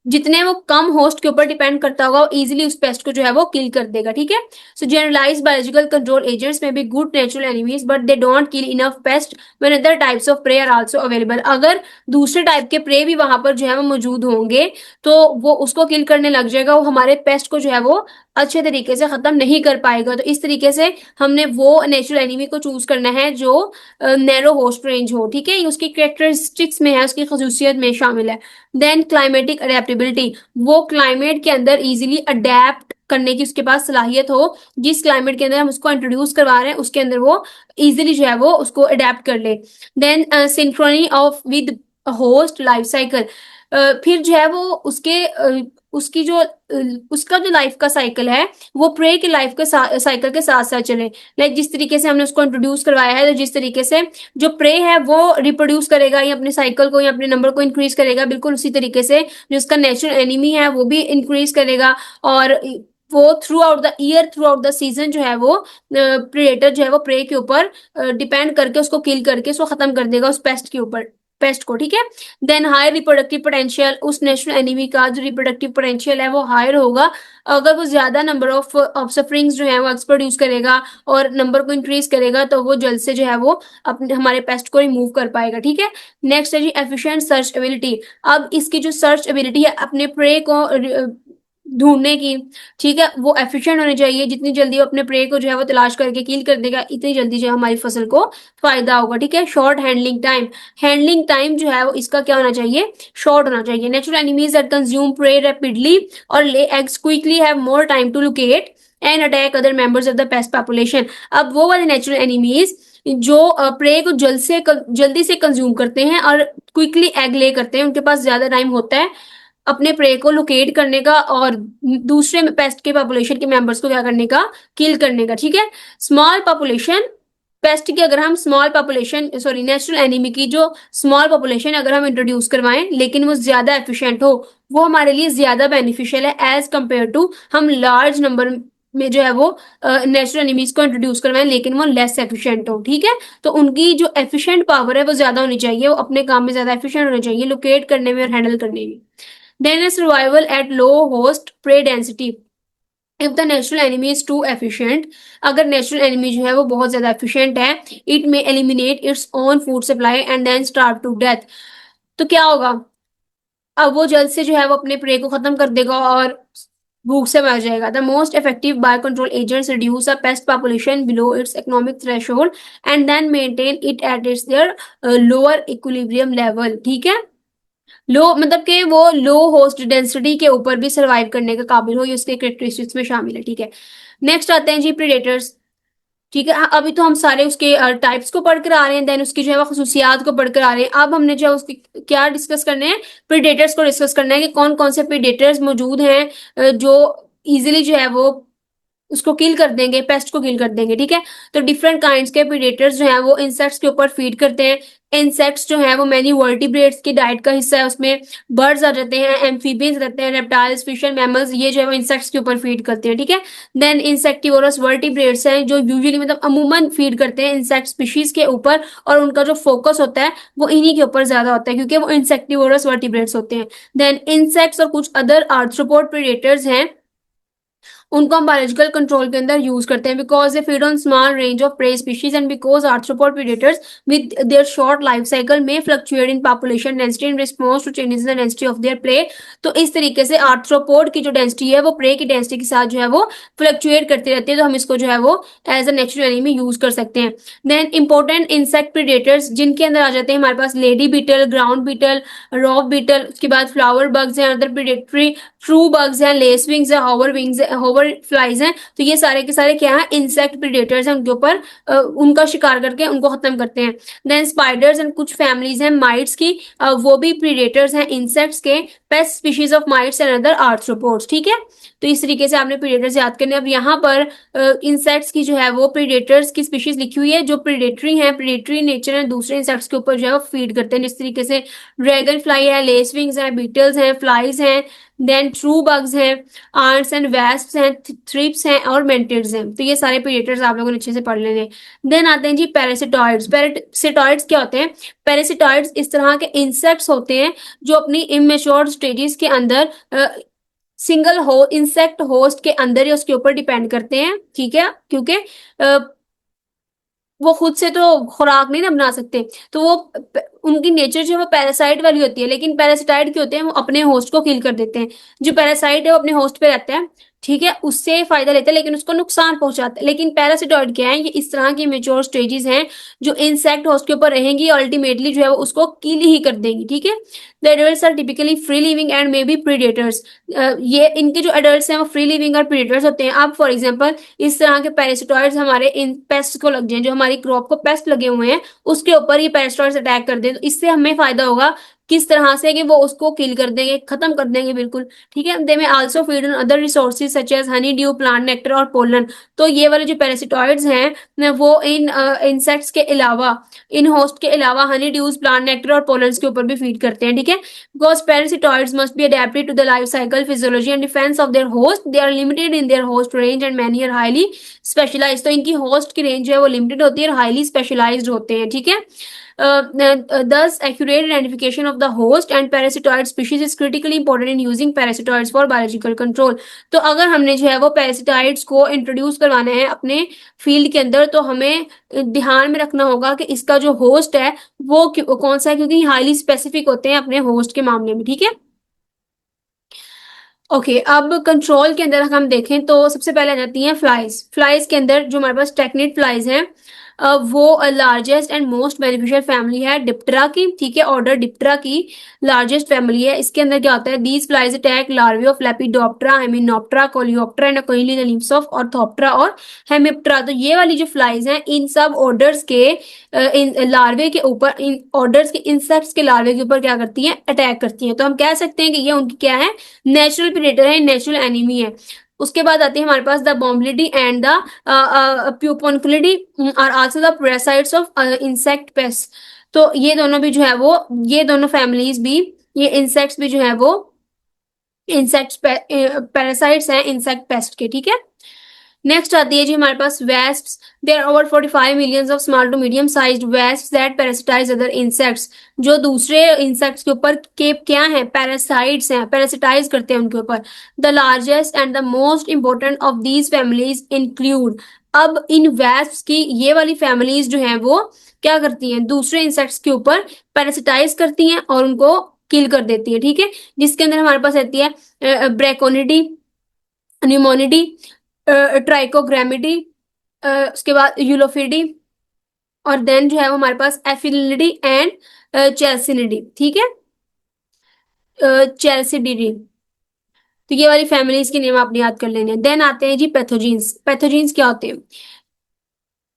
Speaker 1: जितने वो कम होस्ट के ऊपर डिपेंड करता होगा वो इजीली उस पेस्ट को जो है वो किल कर देगा, ठीक है। So generalise biological control agents may be good natural enemies but they don't kill enough pest when other types of prey are also available. अगर दूसरे टाइप के प्रे भी वहां पर जो है वो मौजूद होंगे तो वो उसको किल करने लग जाएगा, वो हमारे पेस्ट को जो है वो अच्छे तरीके से खत्म नहीं कर पाएगा। तो इस तरीके से हमने वो नेचुरल एनिमी को चूज करना है जो नैरो होस्ट रेंज हो, ठीक है। ये उसकी कैरेक्टरिस्टिक्स में है, उसकी खसूसियत में शामिल है। देन क्लाइमेटिक अडेप्टेबिलिटी, वो क्लाइमेट के अंदर इजीली अडेप्ट करने की उसके पास सलाहियत हो, जिस क्लाइमेट के अंदर हम उसको इंट्रोड्यूस करवा रहे हैं उसके अंदर वो इजीली जो है वो उसको अडेप्ट कर ले। Then synchrony of with host life cycle, फिर जो है वो उसकी जो उसका जो लाइफ का साइकिल है वो प्रे की लाइफ के साइकिल के साथ साथ चले। लाइक जिस तरीके से हमने उसको इंट्रोड्यूस करवाया है, तो जिस तरीके से जो प्रे है वो रिप्रोड्यूस करेगा या अपने साइकिल को या अपने नंबर को इंक्रीज करेगा, बिल्कुल उसी तरीके से जो उसका नेचुरल एनिमी है वो भी इंक्रीज करेगा। और वो through out the year, through out the season जो है वो प्रेडेटर जो है वो प्रे के ऊपर डिपेंड करके उसको किल करके उसको खत्म कर देगा, उस पेस्ट के ऊपर, पेस्ट को, ठीक है। देन हायर रिप्रोडक्टिव पोटेंशियल, उस नेशनल एनिमी का जो रिप्रोडक्टिव पोटेंशियल है वो हायर होगा अगर वो ज्यादा नंबर ऑफ ऑफस्प्रिंग्स जो है वो प्रोड्यूस करेगा और नंबर को इंक्रीज करेगा, तो वो जल्द से जो है वो अपने हमारे पेस्ट को रिमूव कर पाएगा, ठीक है। नेक्स्ट है जी एफिशिएंट सर्च एबिलिटी। अब इसकी जो सर्च एबिलिटी है अपने प्रे को ढूंढने की, ठीक है, वो एफिशिएंट होनी चाहिए। जितनी जल्दी वो अपने प्रे को जो है वो तलाश करके किल कर देगा, इतनी जल्दी जो है हमारी फसल को फायदा होगा, ठीक है। Short handling time, handling time जो है वो इसका क्या होना चाहिए, शॉर्ट होना चाहिए। Natural enemies that consume prey rapidly और lay eggs quickly have more time to locate and attack other members of the pest population. अब वो वाले नेचुरल एनिमीज जो प्रे को जल्दी से कंज्यूम करते हैं और क्विकली एग ले करते हैं, उनके पास ज्यादा टाइम होता है अपने प्रे को लोकेट करने का और दूसरे पेस्ट के पॉपुलेशन के मेंबर्स को क्या करने का, किल करने का, ठीक है। स्मॉल पॉपुलेशन पेस्ट की अगर हम small population, sorry natural enemy की जो स्मॉल पॉपुलेशन अगर हम इंट्रोड्यूस करवाएं लेकिन वो ज्यादा एफिशिएंट हो, वो हमारे लिए ज्यादा बेनिफिशियल है एज कंपेयर टू हम लार्ज नंबर में जो है वो नेचुरल एनिमीज को इंट्रोड्यूस करवाएं लेकिन वो लेस एफिशिएंट हो, ठीक है। तो उनकी जो एफिशिएंट पावर है वो ज्यादा होनी चाहिए, वो अपने काम में ज्यादा एफिशिएंट होनी चाहिए लोकेट करने में और हैंडल करने में। Then a survival at low host prey density. If the natural enemy is too efficient, अगर natural enemy जो है वो बहुत ज्यादा efficient है, it may eliminate its own food supply and then starve to death. तो क्या होगा, अब वो जल्द से जो है वो अपने प्रे को खत्म कर देगा और भूख से मर जाएगा। The most effective bio control agents reduce a pest population below its economic threshold and then maintain it at its their lower equilibrium level, ठीक है। लो मतलब कि वो लो होस्ट डेंसिटी के ऊपर भी सर्वाइव करने के काबिल हो, ये उसके कैरेक्टरिस्टिक्स में शामिल है, ठीक है। नेक्स्ट आते हैं जी प्रीडेटर्स, ठीक है। अभी तो हम सारे उसके टाइप्स को पढ़कर आ रहे हैं, देन उसकी जो है वो खसूसियात को पढ़कर आ रहे हैं। अब हमने जो है उसकी क्या डिस्कस करने हैं, प्रीडेटर्स को डिस्कस करना है कि कौन कौन से प्रीडेटर्स मौजूद हैं जो इजिली जो है वो उसको किल कर देंगे, पेस्ट को किल कर देंगे, ठीक है। तो डिफरेंट काइंड्स के प्रीडेटर्स जो हैं वो इंसेक्ट्स के ऊपर फीड करते हैं। इंसेक्ट्स जो है वो मैनी वर्टिब्रेट्स की डाइट का हिस्सा है, उसमें बर्ड्स आ जाते हैं, एम्फीबियंस रहते हैं, रेप्टाइल्स, फिश एंड मैमल्स, ये जो है वो इंसेक्ट्स के ऊपर फीड करते हैं, ठीक है। देन इंसेक्टिवोरस वर्टिब्रेट्स हैं जो यूजुअली मतलब अमूमन फीड करते हैं इंसेक्ट स्पीशीज के ऊपर और उनका जो फोकस होता है वो इन्हीं के ऊपर ज्यादा होता है क्योंकि वो इंसेक्टिवोरस वर्टिब्रेट्स होते हैं। देन इंसेक्ट्स और कुछ अदर आर्थ्रोपोड प्रीडेटर्स हैं, उनको हम बायोलॉजिकल कंट्रोल के अंदर यूज करते हैं because they feed on small range of prey species and because arthropod predators with their short life cycle may fluctuate in population density in response to changes in density of their prey. तो इस तरीके से arthropod की जो density है वो pray की density के साथ जो है वो फ्लक्चुएट करती रहती है, तो हम इसको जो है वो as a natural enemy use कर सकते हैं। देन इंपॉर्टेंट इंसेक्ट प्रीडेटर्स जिनके अंदर आ जाते हैं हमारे पास lady beetle, ground beetle, rock beetle, उसके बाद फ्लावर बग्स हैं, अदर प्रीडेटरी ट्रू बग्स हैं, लेस विंग्स हैं, होवर फ्लाइज हैं। तो ये सारे के सारे क्या है, इंसेक्ट प्रीडेटर्स हैं, उनके ऊपर उनका शिकार करके उनको खत्म करते हैं। देन स्पाइडर्स एंड कुछ फैमिलीज हैं माइट्स की, वो भी प्रीडेटर्स हैं इंसेक्ट्स के, paste species of mites and other arthropods, ठीक है। तो इस तरीके से आपने प्रीडेटर्स याद करने। अब यहाँ पर इंसेक्ट्स की जो है वो प्रीडेटर्स की स्पीशीज लिखी हुई है जो प्रीडेटरी हैं, प्रीडेटरी नेचर है, दूसरे इंसेक्ट्स के ऊपर जो है वो फीड करते हैं, जिस तरीके से ड्रैगन फ्लाई है, लेसविंग्स हैं, बीटल्स हैं, फ्लाइज हैं, देन ट्रू बग्स हैं, आंट्स एंड वेस्प्स हैं, थ्रिप्स हैं और मेंटिड्स हैं। तो ये सारे प्रीडेटर्स आप लोगों ने अच्छे से पढ़ लेने। देन आते हैं जी पैरासिटॉइड्स। पैरासिटॉइड्स क्या होते हैं? पैरासिटॉइड्स इस तरह के इंसेक्ट्स होते हैं जो अपनी इमेच्योर स्टेजेस के अंदर सिंगल हो इंसेक्ट होस्ट के अंदर ही उसके ऊपर डिपेंड करते हैं, ठीक है, क्योंकि वो खुद से तो खुराक नहीं ना बना सकते, तो वो उनकी नेचर जो है वो पैरासाइट वाली होती है। लेकिन पैरासिटाइड के होते हैं वो अपने होस्ट को किल कर देते हैं। जो पैरासाइट है वो अपने होस्ट पे रहता है, ठीक है, उससे फायदा लेता है लेकिन उसको नुकसान पहुंचाता है। लेकिन पैरासिटॉइड क्या है? ये इस तरह की मेच्योर स्टेजेस हैं जो इंसेक्ट होस्ट के ऊपर रहेंगी और अल्टीमेटली जो है वो उसको किल ही कर देंगी, ठीक है। The adults are typically free living and may be predators. ये इनके जो एडल्ट्स हैं वो फ्री लिविंग और प्रीडेटर्स होते हैं। अब फॉर एग्जांपल इस तरह के पैरासिटॉइड्स हमारे इन पेस्ट को लग जाए, जो हमारी क्रॉप को पेस्ट लगे हुए हैं उसके ऊपर ये पैरासिटॉइड्स अटैक कर दें, तो इससे हमें फायदा होगा किस तरह से कि वो उसको किल कर देंगे, खत्म कर देंगे बिल्कुल, ठीक है। They may also feed on other resources such as honeydew, plant nectar और पोलन। तो ये वाले जो पैरासिटॉइड्स हैं वो इन इंसेक्ट्स के अलावा, इन होस्ट के अलावा हनी ड्यूज, प्लांट नेक्टर और पोलन्स के ऊपर भी फीड करते हैं, ठीक है। Because parasitoids must be adapted to the life cycle, physiology and defence of their host. They are limited in their host range and many are highly specialise. तो इनकी होस्ट की रेंज जो है वो लिमिटेड होती है और हाईली स्पेशलाइज्ड होते हैं, ठीक है। Thus, accurate identification of the host and parasitoid species is critically important in using parasitoids for biological control. तो अगर हमने जो है वो parasitoids को इंट्रोड्यूस करवाना है अपने फील्ड के अंदर तो हमें ध्यान में रखना होगा कि इसका जो होस्ट है वो कौन सा है, क्योंकि हाईली स्पेसिफिक होते हैं अपने होस्ट के मामले में, ठीक है। ओके अब कंट्रोल के अंदर हम देखें तो सबसे पहले आ जाती हैं फ्लाइज। फ्लाइज के अंदर जो हमारे पास टेक्निड फ्लाइज हैं वो largest and most beneficial family है डिप्टेरा की, ठीक है, ऑर्डर डिप्टेरा की लार्जेस्ट फैमिली है। इसके अंदर क्या होता है? These flies attack larvae of Lepidoptera, Hymenoptera, Coleoptera and कोइली द लीव्स ऑफ ऑर्थोप्टेरा और हेमिप्टेरा। तो ये वाली जो फ्लाइज हैं इन सब ऑर्डर्स के इन लार्वे के ऊपर, इन ऑर्डर्स के इंसेक्ट्स के लार्वे के ऊपर क्या करती हैं? अटैक करती हैं। तो हम कह सकते हैं कि ये उनकी क्या है? नेचुरल प्रेडेटर है, नेचुरल एनिमी है। उसके बाद आती है हमारे पास the Bombyliidae and the Pipunculidae are also the parasites of insect pest. तो ये दोनों भी जो है वो, ये दोनों फैमिलीज भी, ये इंसेक्ट्स भी जो है वो इंसेक्ट पैरासाइट्स हैं इंसेक्ट पेस्ट के, ठीक है। नेक्स्ट आती है जी हमारे पास wasps. There are over 45 millions of small to medium sized wasps that parasitize other insects. जो दूसरे इंसेक्ट्स के ऊपर के क्या हैं? पैरासाइट्स हैं, पैरासिटाइज करते हैं उनके ऊपर। The largest and the most important of these families include. अब इन वेस्प्स की ये वाली फैमिलीज जो हैं वो क्या करती हैं? दूसरे इंसेक्ट्स के ऊपर पैरासिटाइज करती हैं और उनको किल कर देती है, ठीक है। जिसके अंदर हमारे पास रहती है ब्रैकोनिडी, न्यूमोनिडी, ट्राइकोग्रामिडी, उसके बाद यूलोफिडी और देन जो है वो हमारे पास एफिलिडी एंड चेल्सिनिडी, ठीक है, चेल्सिडिडी। तो ये वाली फैमिलीज के नेम आपने याद कर लेने। देन आते हैं जी पैथोजेंस। पैथोजेंस क्या होते हैं?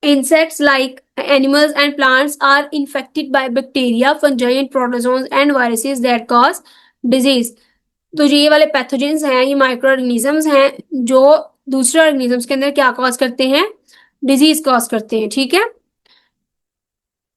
Speaker 1: Insects like animals and plants are infected by bacteria, fungi and protozoans and viruses that cause disease. तो जो ये वाले पैथोजेंस हैं ये माइक्रो ऑर्गेनिजम्स हैं जो दूसरे ऑर्गेनिजम्स के अंदर क्या कॉज करते हैं? डिजीज कॉज करते हैं, ठीक है।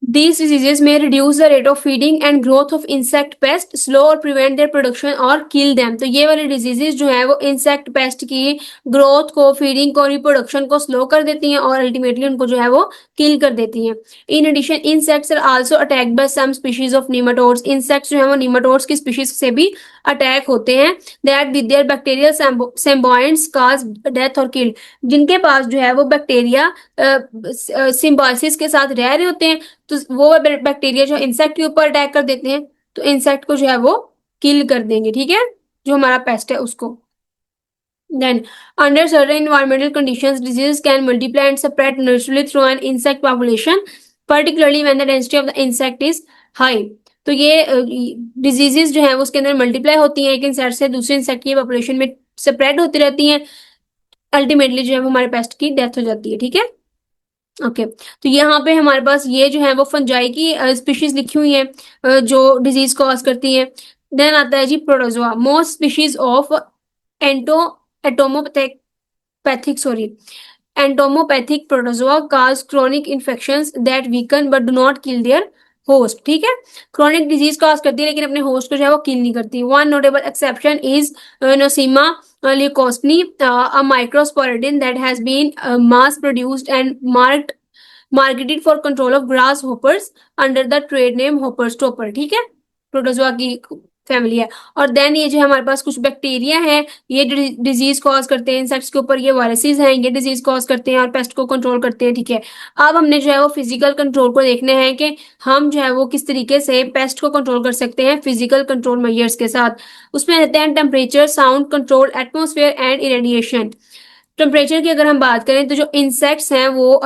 Speaker 1: These diseases may reduce the rate of feeding and growth of insect pests, slow or prevent their production or kill them. तो ये वाले diseases जो है वो insect pest की growth को, feeding को, reproduction को slow कर देती हैं और ultimately उनको जो है वो kill कर देती हैं. In addition, insects are also attacked by some species of nematodes. Insects जो है वो nematodes की species से भी attack होते हैं that with their bacterial symbionts cause death or kill. जिनके पास जो है वो बैक्टीरिया सिम्बायोसिस के साथ रह रहे होते हैं तो वो बैक्टीरिया जो इंसेक्ट के ऊपर अटैक कर देते हैं तो इंसेक्ट को जो है वो किल कर देंगे, ठीक है, जो हमारा पेस्ट है उसको। Then, under certain environmental conditions, diseases can multiply and spread naturally through an insect population, particularly when the density of the insect is high. तो ये डिजीजेस जो है वो उसके अंदर मल्टीप्लाई होती हैं, एक इंसेक्ट से दूसरे इंसेक्ट की पॉपुलेशन में स्प्रेड होती रहती हैं, अल्टीमेटली जो है वो हमारे पेस्ट की डेथ हो जाती है, ठीक है। ओके तो यहाँ पे हमारे पास ये जो है वो फंजाई की स्पीशीज लिखी हुई है जो डिजीज कॉज करती है। देन आता है जी protozoa. Most species of ento entomopathogenic protozoa cause chronic infections that weaken but do not kill their host. ठीक है, chronic disease cause करती है लेकिन अपने host को जो है वो kill नहीं करती. One notable exception is Nosema leucosne, a microsporidin that has been mass produced and marketed for control of grasshoppers under the trade name hopper stopper. ठीक है, प्रोटोजोआ की फैमिली है. और देन ये जो हमारे पास कुछ बैक्टीरिया है, ये डिजीज कॉज करते हैं इंसेक्ट्स के ऊपर. ये वायरसेस हैं, ये डिजीज कॉज करते हैं और पेस्ट को कंट्रोल करते हैं. ठीक है, अब हमने जो है वो फिजिकल कंट्रोल को देखना है कि हम जो है वो किस तरीके से पेस्ट को कंट्रोल कर सकते हैं फिजिकल कंट्रोल मेजर्स के साथ. उसमें रहते हैं temperature, sound control, atmosphere and irradiation. Temperature की अगर हम बात करें तो जो इंसेक्ट्स हैं वो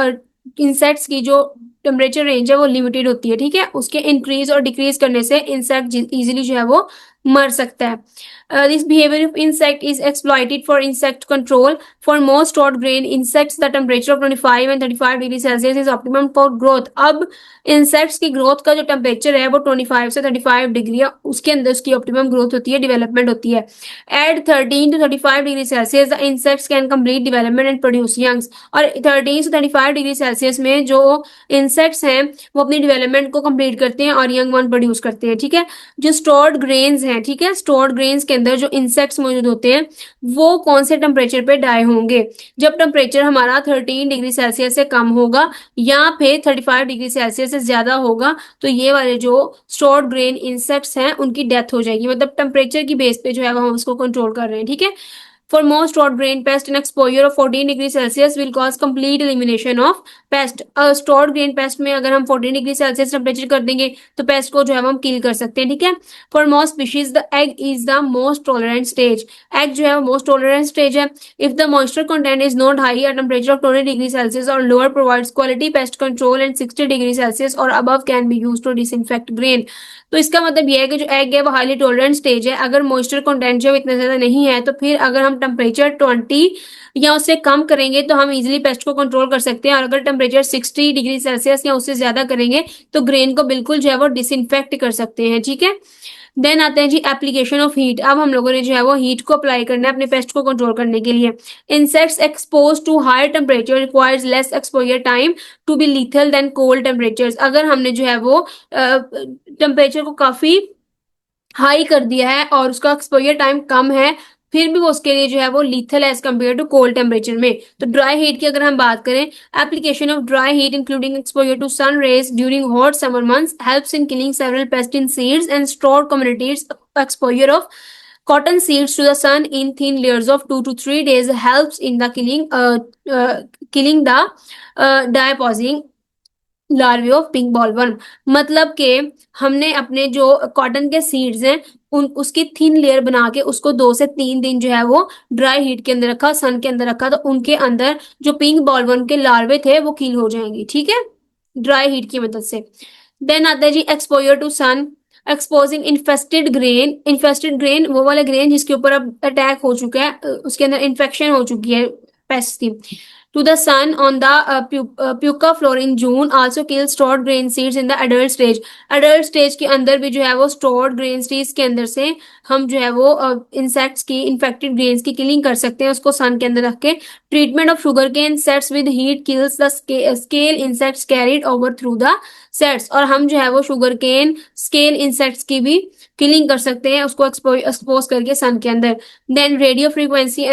Speaker 1: इंसेक्ट्स की जो टेम्परेचर रेंज है वो लिमिटेड होती है. ठीक है, उसके इंक्रीज और डिक्रीज करने से इंसेक्ट इजीली जो है वो मर सकता है. This behavior of insect is exploited for insect control. For most stored grain insects, the temperature of 25 and 35 degree Celsius is optimum for growth. अब इंसेक्ट्स की ग्रोथ का जो टेम्परेचर है वो 25 से 35 डिग्री है, उसके अंदर उसकी ऑप्टिमम ग्रोथ होती है, डेवलपमेंट होती है. At 13 to 35 degree Celsius the insects can complete development and produce youngs. और 13 से 35 डिग्री सेल्सियस में जो इंसेक्ट्स हैं वो अपनी डेवलपमेंट को कंप्लीट करते हैं और यंग वन प्रोड्यूस करते हैं. ठीक है, जो स्टोर्ड ग्रेन्स हैं, ठीक है, स्टोर्ड ग्रेन्स के अंदर जो इंसेक्ट्स मौजूद होते हैं वो कौन से टेम्परेचर पे डाई होंगे? जब टेम्परेचर हमारा 13 डिग्री सेल्सियस से कम होगा या फिर 35 डिग्री सेल्सियस से ज्यादा होगा तो ये वाले जो स्टोर्ड ग्रेन इंसेक्ट्स हैं उनकी डेथ हो जाएगी. मतलब टेम्परेचर की बेस पे जो है वो हम उसको कंट्रोल कर रहे हैं. ठीक है, For most stored grain pest, an exposure of 14 degree Celsius will cause complete elimination of pest. Stored grain pest में अगर हम 14 डिग्री सेल्सियस टेम्परेचर कर देंगे तो पेस्ट को जो है हम किल कर सकते हैं. ठीक है, For most species, the egg is the most tolerant stage. Egg जो है वो most tolerant stage है. If the moisture content is not high, a temperature of 20 degree Celsius or lower provides quality pest control, and 60 degree Celsius or above can be used to disinfect grain. तो इसका मतलब यह है कि जो egg है वो हाईली टॉलरेंट स्टेज है. अगर मॉइस्चर कंटेंट जो इतना ज्यादा नहीं है तो फिर अगर हम टेम्परेचर 20 या उससे कम करेंगे तो हम इजीली पेस्ट को कंट्रोल कर सकते हैं. और अगर टेम्परेचर 60 डिग्री सेल्सियस या उससे ज्यादा करेंगे तो ग्रेन को बिल्कुल जो है वो डिसइंफेक्ट कर सकते हैं. ठीक है, देन आते हैं जी एप्लीकेशन ऑफ हीट. अब हम लोगों ने जो है वो हीट को अप्लाई करना है अपने पेस्ट को कंट्रोल करने के लिए. Insects expose to higher temperature requires less exposure time to be lethal then cold temperature. अगर हमने जो है वो टेम्परेचर को काफी हाई कर दिया है और उसका एक्सपोजर टाइम कम है फिर भी वो उसके लिए जो है वो lethal as compare to cold temperature में. तो ड्राई हीट की अगर हम बात करें, application of dry heat including exposure to sun rays during hot summer months helps in killing several pest in seeds and stored communities. Exposure of cotton seeds to the sun in thin layers of 2 to 3 days helps in the killing the diapause larvae of pink bollworm. मतलब कि हमने अपने जो cotton के seeds हैं उसकी thin layer बना के उसको 2 से 3 दिन जो है वो ड्राई हीट के अंदर रखा, सन के अंदर रखा, तो उनके अंदर जो पिंक बॉलवर्म के लार्वे थे वो किल हो जाएंगे. ठीक है, ड्राई हीट की मदद से. देन आता है जी exposure to sun. Exposing infested grain वो वाले ग्रेन जिसके ऊपर अब अटैक हो चुका है, उसके अंदर इन्फेक्शन हो चुकी है पेस्ट की, to the sun on the pupa floor in June also kills stored grain seeds in the adult stage. Adult stage के अंदर भी जो है वो stored grain seeds के अंदर से हम जो है वो insects की infected grains की killing कर सकते हैं उसको sun के अंदर रख के. Treatment of sugarcane sets with heat kills the scale insects carried over through the sets. और हम जो है वो sugarcane scale insects की भी किलिंग कर सकते हैं उसको एक्सपोज करके सन के अंदर. Then radio frequency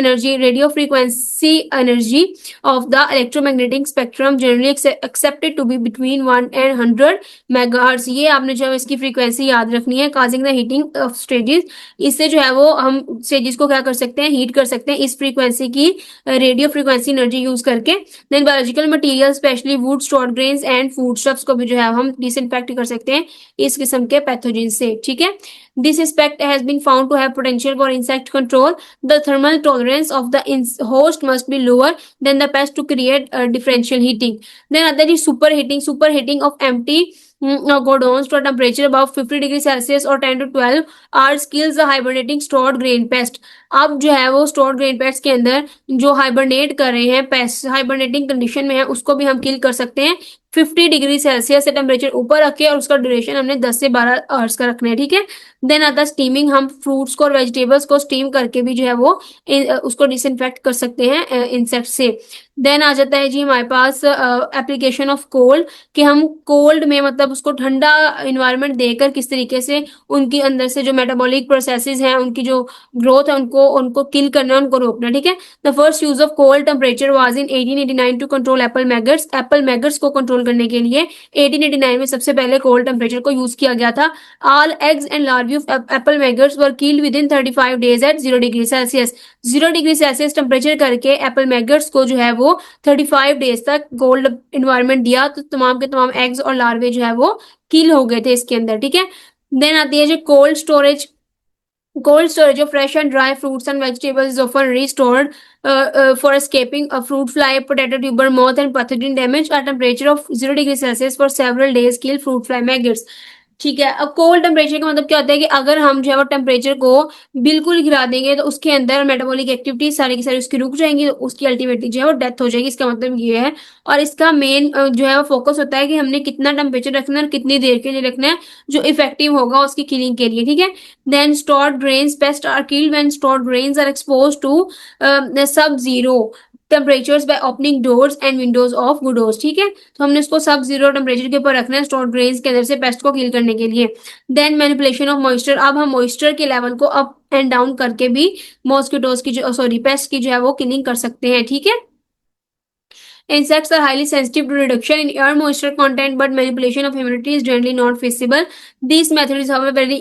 Speaker 1: energy of the electromagnetic spectrum generally accepted to be between 1 and 100 megahertz. ये आपने जो है इसकी फ्रीक्वेंसी याद रखनी है. causing the heating of stages. इससे जो है वो हम स्टेजेस को क्या कर सकते हैं, हीट कर सकते हैं इस फ्रीक्वेंसी की रेडियो फ्रीक्वेंसी एनर्जी यूज करके. Then biological material specially wood stored grains and food stuffs को भी जो है हम डिसइंफेक्ट कर सकते हैं इस किस्म के पैथोजन से. ठीक है, this aspect has been found to have potential for insect control. The thermal tolerance of the host must be lower than the pest to create differential heating. Then other is superheating of empty godons to a temperature above 50 degrees Celsius or 10 to 12 hours kills the hibernating stored grain pest. अब जो है वो stored grain paste के अंदर जो hibernate कर रहे हैं, पेस्ट हाइबरनेटिंग कंडीशन में है, उसको भी हम किल कर सकते हैं 50 डिग्री सेल्सियस से टेम्परेचर ऊपर रखे, और उसका ड्यूरेशन हमने 10 से 12 आवर्स का रखना है, ठीक है। देन आता है स्टीमिंग, हम फ्रूट्स को और वेजिटेबल्स को स्टीम करके भी जो है वो उसको डिसइंफेक्ट कर सकते हैं इंसेक्ट से। देन आ जाता है जी हमारे पास एप्लीकेशन ऑफ कोल्ड, कि हम कोल्ड में मतलब उसको ठंडा इन्वायरमेंट देकर किस तरीके से उनके अंदर से जो मेटाबॉलिक प्रोसेसेस हैं, उनकी जो ग्रोथ है, उनको उनको किल करना, उनको रोकना, ठीक है। The first use of cold temperature was in 1889 to control apple maggots. Apple maggots को कंट्रोल करने के लिए 1889 में सबसे पहले कोल्ड टेम्परेचर को यूज किया गया था। All eggs and larvae of Apple maggots were killed with in 35 days at 0 degree Celsius. 0 degree Celsius temperature करके एप्पल मैगट्स को जो है वो 35 डेज तक कोल्ड इन्वायरमेंट दिया, तो तमाम के तमाम एग्स और लार्वे जो है वो किल हो गए थे इसके अंदर, ठीक है। देन आती है जो cold storage. Cold storage of fresh and dry fruits and vegetables is often restored for escaping a fruit fly, potato tuber moth, and pathogen damage at temperature of 0 degree Celsius for several days kill fruit fly maggots। ठीक है। अब cold temperature का मतलब क्या होता है कि अगर हम जो है वो टेम्परेचर को बिल्कुल गिरा देंगे तो उसके अंदर मेटाबॉलिक एक्टिविटी सारी की सारी उसकी रुक जाएंगी, तो उसकी अल्टीमेटली जो है वो डेथ हो जाएगी। इसका मतलब ये है। और इसका मेन जो है वो फोकस होता है कि हमने कितना टेम्परेचर रखना है और कितनी देर के लिए रखना है, जो इफेक्टिव होगा उसकी किलिंग के लिए, ठीक है। Then stored grains, pest are killed when stored grains are expose to sub zero temperatures by opening doors and windows of godowns, ठीक है। तो हमने इसको सब जीरो टेम्परेचर के ऊपर रखना है स्टोर्ड ग्रेन्स के अंदर से पेस्ट को किल करने के लिए। देन मैनिपुलेशन ऑफ मॉइस्चर, अब हम मॉइस्चर के लेवल को अप एंड डाउन करके भी मॉस्किटोज की जो सॉरी पेस्ट की जो है वो किलिंग कर सकते हैं, ठीक है। Insects are highly sensitive to reduction in air moisture content, but manipulation of humidity is generally not feasible. This method is, however, very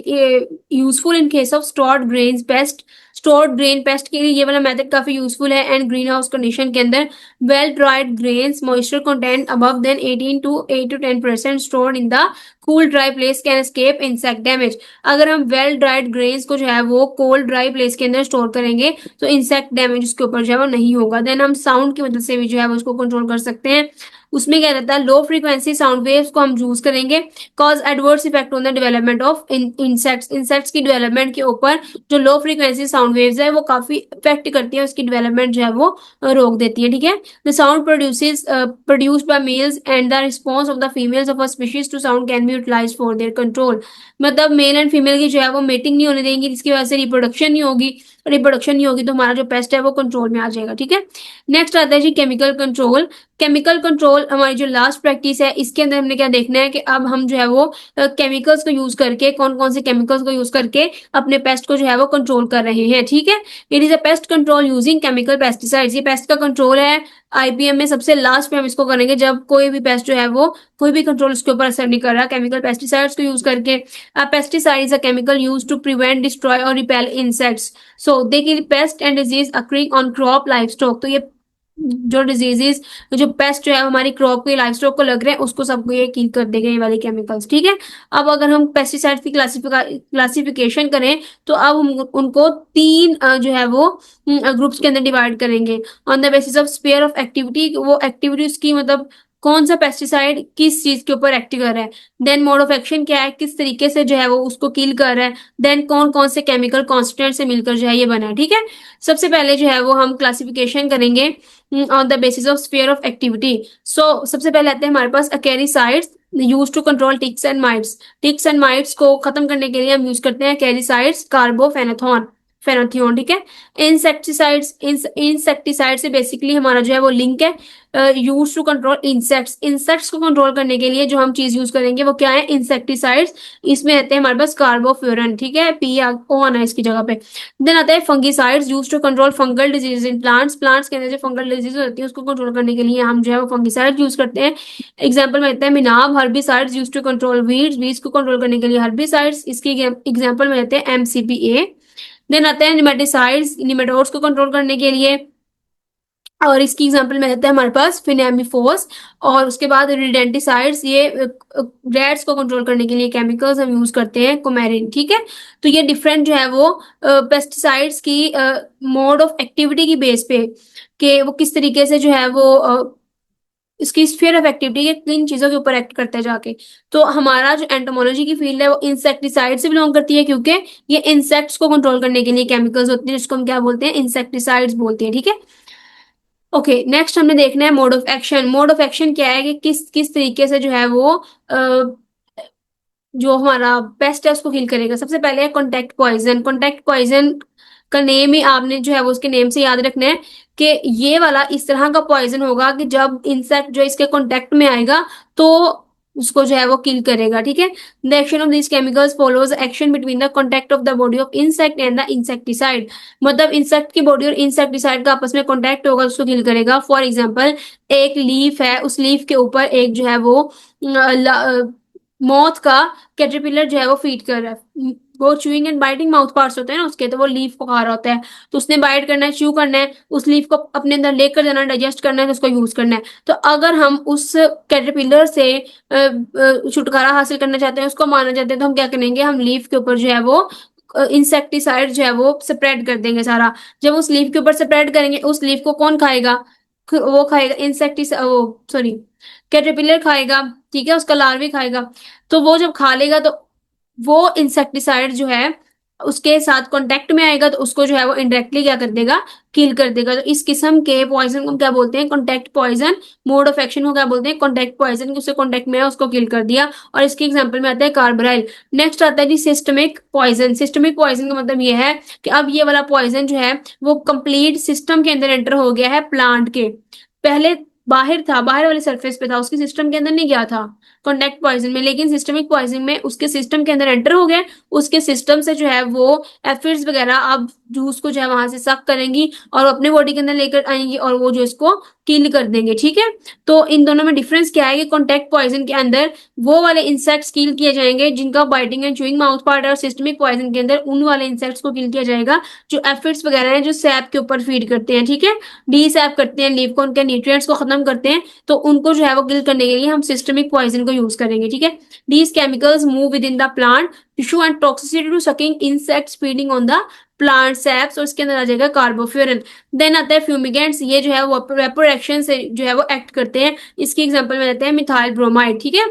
Speaker 1: useful in case of stored grains pest. Stored grain paste के लिए ये वाला method काफी useful है। And green house condition के अंदर well dried grains moisture content above then 18 to 8 to 10% stored in the cool dry place can escape insect damage. अगर हम वेल ड्राइड ग्रेन्स को जो है वो कोल्ड ड्राई प्लेस के अंदर स्टोर करेंगे तो इंसेक्ट डैमेज उसके ऊपर जो है वो नहीं होगा। देन हम साउंड की मदद से भी जो है वो उसको कंट्रोल कर सकते हैं। उसमें क्या रहता है, लो फ्रीक्वेंसी साउंड वेव्स को हम यूज करेंगे, cause adverse effect on the development of insects की डेवलपमेंट के ऊपर जो लो फ्रीक्वेंसी साउंड वेव्स है वो काफी इफेक्ट करती है, उसकी डेवलपमेंट जो है वो रोक देती है, ठीक है। The sound produced by males and the response of the females of a species to sound can be utilised for their control. मतलब मेल एंड फीमेल की जो है वो मेटिंग नहीं होने देंगी, जिसकी वजह से रिप्रोडक्शन नहीं होगी। रिप्रोडक्शन नहीं होगी तो हमारा जो पेस्ट है वो कंट्रोल में आ जाएगा, ठीक है। नेक्स्ट आता है जी केमिकल कंट्रोल। केमिकल कंट्रोल हमारी जो लास्ट प्रैक्टिस है, इसके अंदर हमने क्या देखना है कि अब हम जो है वो केमिकल्स को यूज करके, कौन कौन से केमिकल्स को यूज करके अपने पेस्ट को जो है वो कंट्रोल कर रहे हैं, ठीक है। It is a pest control using chemical pesticides. ये पेस्ट का कंट्रोल है आईपीएम में सबसे लास्ट पे हम इसको करेंगे, जब कोई भी पेस्ट जो है वो कोई भी कंट्रोल उसके ऊपर असर नहीं कर रहा, केमिकल पेस्टिसाइड्स को यूज करके। Pesticide is a chemical use to prevent, destroy और repel insects, so they kill pest and disease occurring on crop livestock. तो ये जो डिजीजेस, जो पेस्ट जो है हमारी क्रॉप के लाइफ स्टॉक को लग रहे हैं, उसको सबको ये किल कर देंगे ये वाले केमिकल्स, ठीक है। अब अगर हम पेस्टिसाइड की क्लासिफिकेशन करें तो अब हम उनको तीन जो है वो ग्रुप्स के अंदर डिवाइड करेंगे on the basis of sphere of activity. वो एक्टिविटी उसकी मतलब कौन सा पेस्टिसाइड किस चीज के ऊपर एक्ट कर रहा है। देन मोड ऑफ एक्शन क्या है, किस तरीके से जो है वो उसको किल कर रहा है। देन कौन कौन से केमिकल कॉन्स्टिट्यूएंट से मिलकर जो है ये बना है, ठीक है। सबसे पहले जो है वो हम क्लासिफिकेशन करेंगे on the basis of sphere of activity. So सबसे पहले आते हैं हमारे पास acaricides use to control ticks and mites. Ticks and mites को खत्म करने के लिए हम यूज करते हैं अकेरीसाइड्स, कार्बोफेनाथॉन, फेनाथियोन, ठीक है। इंसेक्टिसाइड से बेसिकली हमारा जो है वो लिंक है use to control insects. Insects को कंट्रोल करने के लिए जो हम चीज यूज करेंगे वो क्या है, इंसेक्टिसाइड्स। इसमें रहते हैं हमारे पास कार्बोफ्यूरन, ठीक है, पी ओ आना है इसकी जगह पे। देन आता है fungicides use to control fungal disease in plants. Plants के अंदर जो फंगल डिजीज होती है उसको कंट्रोल करने के लिए हम जो है वो फंगिसाइड यूज करते हैं। एग्जाम्पल में रहता है मिनाब। Herbicides use to control weeds. Weeds को कंट्रोल करने के लिए हर्बिसाइड्स। इसकी एग्जाम्पल में रहते हैं एमसीपीए। देन आते हैं निमेटिसाइड्स, निमेटोड्स को कंट्रोल करने के लिए, और इसकी एग्जांपल में रहता है हमारे पास फिनेमिफोस। और उसके बाद रिडेंटिसाइड्स, ये रैट्स को कंट्रोल करने के लिए केमिकल्स हम यूज करते हैं, कुमेरिन, ठीक है। तो ये डिफरेंट जो है वो पेस्टिसाइड्स की मोड ऑफ एक्टिविटी की बेस पे कि वो किस तरीके से जो है वो इसकी स्फीयर ऑफ एक्टिविटी के किन चीजों के ऊपर एक्ट करता है जाके। तो हमारा जो एंटोमोलॉजी की फील्ड है वो इंसेक्टिसाइड से बिलोंग करती है, क्योंकि ये इंसेक्ट्स को कंट्रोल करने के लिए केमिकल्स होते हैं जिसको हम क्या बोलते हैं, इंसेक्टिसाइड्स बोलते हैं, ठीक है। ओके, नेक्स्ट हमने देखना है mode of action. Mode of action क्या है कि किस किस तरीके से जो है वो जो हमारा पेस्ट है उसको किल करेगा। सबसे पहले है कॉन्टैक्ट पॉइजन। कॉन्टैक्ट पॉइजन का नेम ही आपने जो है वो उसके नेम से याद रखना है कि ये वाला इस तरह का पॉइजन होगा कि जब इंसेक्ट जो इसके कांटेक्ट में आएगा तो उसको जो है वो किल करेगा, ठीक है। The action of this chemicals follows action between the contact of the body of insect and the insecticide. मतलब इंसेक्ट की बॉडी और इंसेक्टिसाइड का आपस में कॉन्टेक्ट होगा, उसको किल करेगा। फॉर एग्जाम्पल, एक लीफ है, उस लीफ के ऊपर एक जो है वो मौत का कैटरपिलर जो है वो फीड कर रहा है। वो chewing and biting mouth parts होते हैं ना उसके, तो वो लीफ को खा रहा होता है, तो उसने बाइट करना है, च्यू करना है, उस लीफ को अपने अंदर लेकर जाना है, डाइजेस्ट करना है, तो उसको यूज करना है। तो अगर हम उस कैटरपिलर से छुटकारा हासिल करना चाहते हैं, उसको मारना चाहते हैं, तो हम क्या करेंगे, हम लीफ के ऊपर जो है वो इंसेक्टिसाइड जो है वो स्प्रेड कर देंगे सारा। जब उस लीफ के ऊपर स्प्रेड करेंगे, उस लीफ को कौन खाएगा, वो खाएगा इंसेक्टिसाइड, वो सॉरी कैटरपिलर खाएगा, ठीक है, उसका लार्वा खाएगा। तो वो जब खा लेगा तो वो इंसेक्टिसाइड जो है उसके साथ कांटेक्ट में आएगा, तो उसको जो है वो इनडायरेक्टली क्या कर देगा, किल कर देगा। तो इस किस्म के पॉइजन को क्या बोलते हैं, contact poison. Mode of action को क्या बोलते हैं, कॉन्टैक्ट पॉइजन। उससे कॉन्टैक्ट में है उसको किल कर दिया। और इसके एग्जाम्पल में आता है कार्बराइल। नेक्स्ट आता है जी सिस्टमिक पॉइजन। सिस्टमिक पॉइजन का मतलब ये है कि अब ये वाला पॉइजन जो है वो कंप्लीट सिस्टम के अंदर एंटर हो गया है प्लांट के। पहले बाहर था, बाहर वाले सरफेस पे था, उसके सिस्टम के अंदर नहीं गया था कॉन्टैक्ट पॉइजन में, लेकिन सिस्टमिक पॉइजन में उसके सिस्टम के अंदर एंटर हो गया। उसके सिस्टम से जो है वो एफिड्स वगैरह अब जूस को जो है वहां से सक करेंगी और अपने बॉडी के अंदर लेकर आएंगी और वो जो इसको किल कर देंगे, ठीक है। तो इन दोनों में डिफरेंस क्या है कि कॉन्टैक्ट पॉइजन के अंदर वो वाले इंसेक्ट्स किल किए जाएंगे जिनका biting and chewing mouth part है, और सिस्टमिक पॉइजन के अंदर उन वाले इंसेक्ट्स को किल किया जाएगा जो एफिड्स वगैरह हैं, जो सैप के ऊपर फीड करते हैं, ठीक है, डी सैप करते हैं, लीव को, उनके न्यूट्रिएंट्स को खत्म करते हैं। तो उनको जो है वो किल करने के लिए हम सिस्टमिक पॉइजन को यूज करेंगे, ठीक है। These chemicals move within the plant tissue and toxicity to sucking insects feeding on the plant saps, और इसके अंदर आ जाएगा कार्बोफ्यूरन। देन आता है फ्यूमिगेंट्स। ये जो है वो वेपर एक्शन से जो है वो एक्ट करते हैं। इसकी एग्जांपल में देते हैं मिथाइल ब्रोमाइड, ठीक है।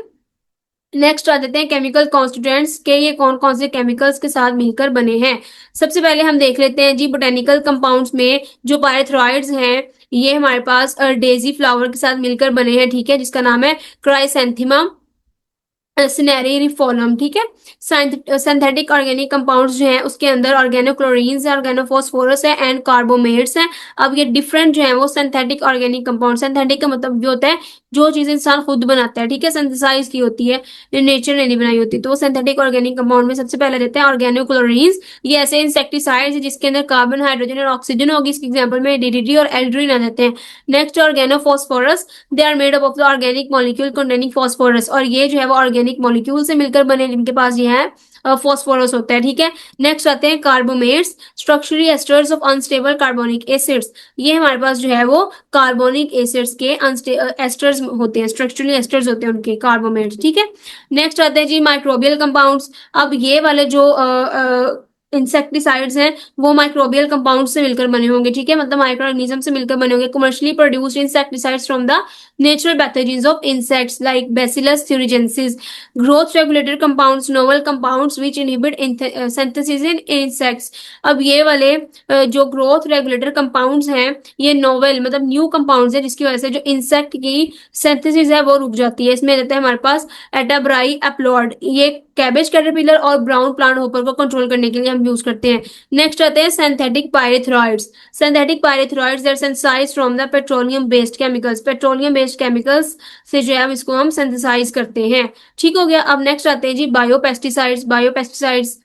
Speaker 1: नेक्स्ट आ जाते हैं केमिकल कॉन्स्टिट्यूएंट्स के, ये कौन कौन से केमिकल्स के साथ मिलकर बने हैं। सबसे पहले हम देख लेते हैं जी बोटेनिकल कंपाउंड्स में जो पायरेथ्रॉइड्स हैं, ये हमारे पास डेजी फ्लावर के साथ मिलकर बने हैं, ठीक है, जिसका नाम है क्राइसेंथिमम सिनेरिफोलम, ठीक है। सिंथेटिक ऑर्गेनिक कंपाउंड्स जो हैं उसके अंदर ऑर्गेनोक्लोरीन्स है, ऑर्गेनोफॉस्फोरस है एंड कार्बोमेट्स हैं। अब ये डिफरेंट जो है वो सिंथेटिक ऑर्गेनिक कंपाउंड, सिंथेटिक का मतलब जो होता है जो चीज इंसान खुद बनाता है, ठीक है, सिंथेसाइज की होती है, नेचर ने नहीं बनाई होती। तो वो सिंथेटिक ऑर्गेनिक कंपाउंड में सबसे पहले देते हैं ऑर्गेनोक्लोरीन्स। ये ऐसे इंसेक्टिसाइड्स है जिसके अंदर कार्बन, हाइड्रोजन और ऑक्सीजन होगी। इसके एग्जाम्पल में डीडीटी और एल्ड्रीन आ जाते हैं। Next organophosphorus, they are made up of the organic molecule containing phosphorus, और ये जो है वो ऑर्गेनिक मॉलिक्यूल से मिलकर बने, जिनके पास ये है फॉस्फोरस होता है, ठीक है। नेक्स्ट आते हैं carbamates, structurally esters of unstable carbonic acids. ये हमारे पास जो है वो कार्बोनिक एसिड्स के एस्टर्स होते हैं, स्ट्रक्चरली एस्टर्स होते हैं उनके कार्बोमेट्स, ठीक है। नेक्स्ट आते हैं जी माइक्रोबियल कंपाउंड्स। अब ये वाले जो इंसेक्टिसाइड्स हैं वो माइक्रोबियल कंपाउंड से मिलकर बने होंगे, ठीक है, मतलब माइक्रो ऑर्गेनिज्म से मिलकर बने होंगे। Commercially produced insecticides from the natural pathogens of insects like bacillus thuringiensis। Growth regulator compounds, novel compounds which inhibit synthesis in insects. अब ये वाले जो ग्रोथ रेगुलेटर कंपाउंड्स हैं ये नोवेल मतलब न्यू कंपाउंड्स है जिसकी वजह से जो इंसेक्ट की सिंथेसिस है वो रुक जाती है। इसमें रहता है हमारे पास एटाब्राई एप्लॉयड, ये कैबेज कैटरपिलर और ब्राउन प्लांट होपर को कंट्रोल करने के लिए हम यूज करते हैं। नेक्स्ट आते हैं synthetic pyrethroids. Synthetic pyrethroids are synthesized from the petroleum based chemicals. Petroleum based chemicals से जो है इसको हम सिंथेसाइज करते हैं, ठीक हो गया। अब नेक्स्ट आते हैं जी biopesticides. Biopesticides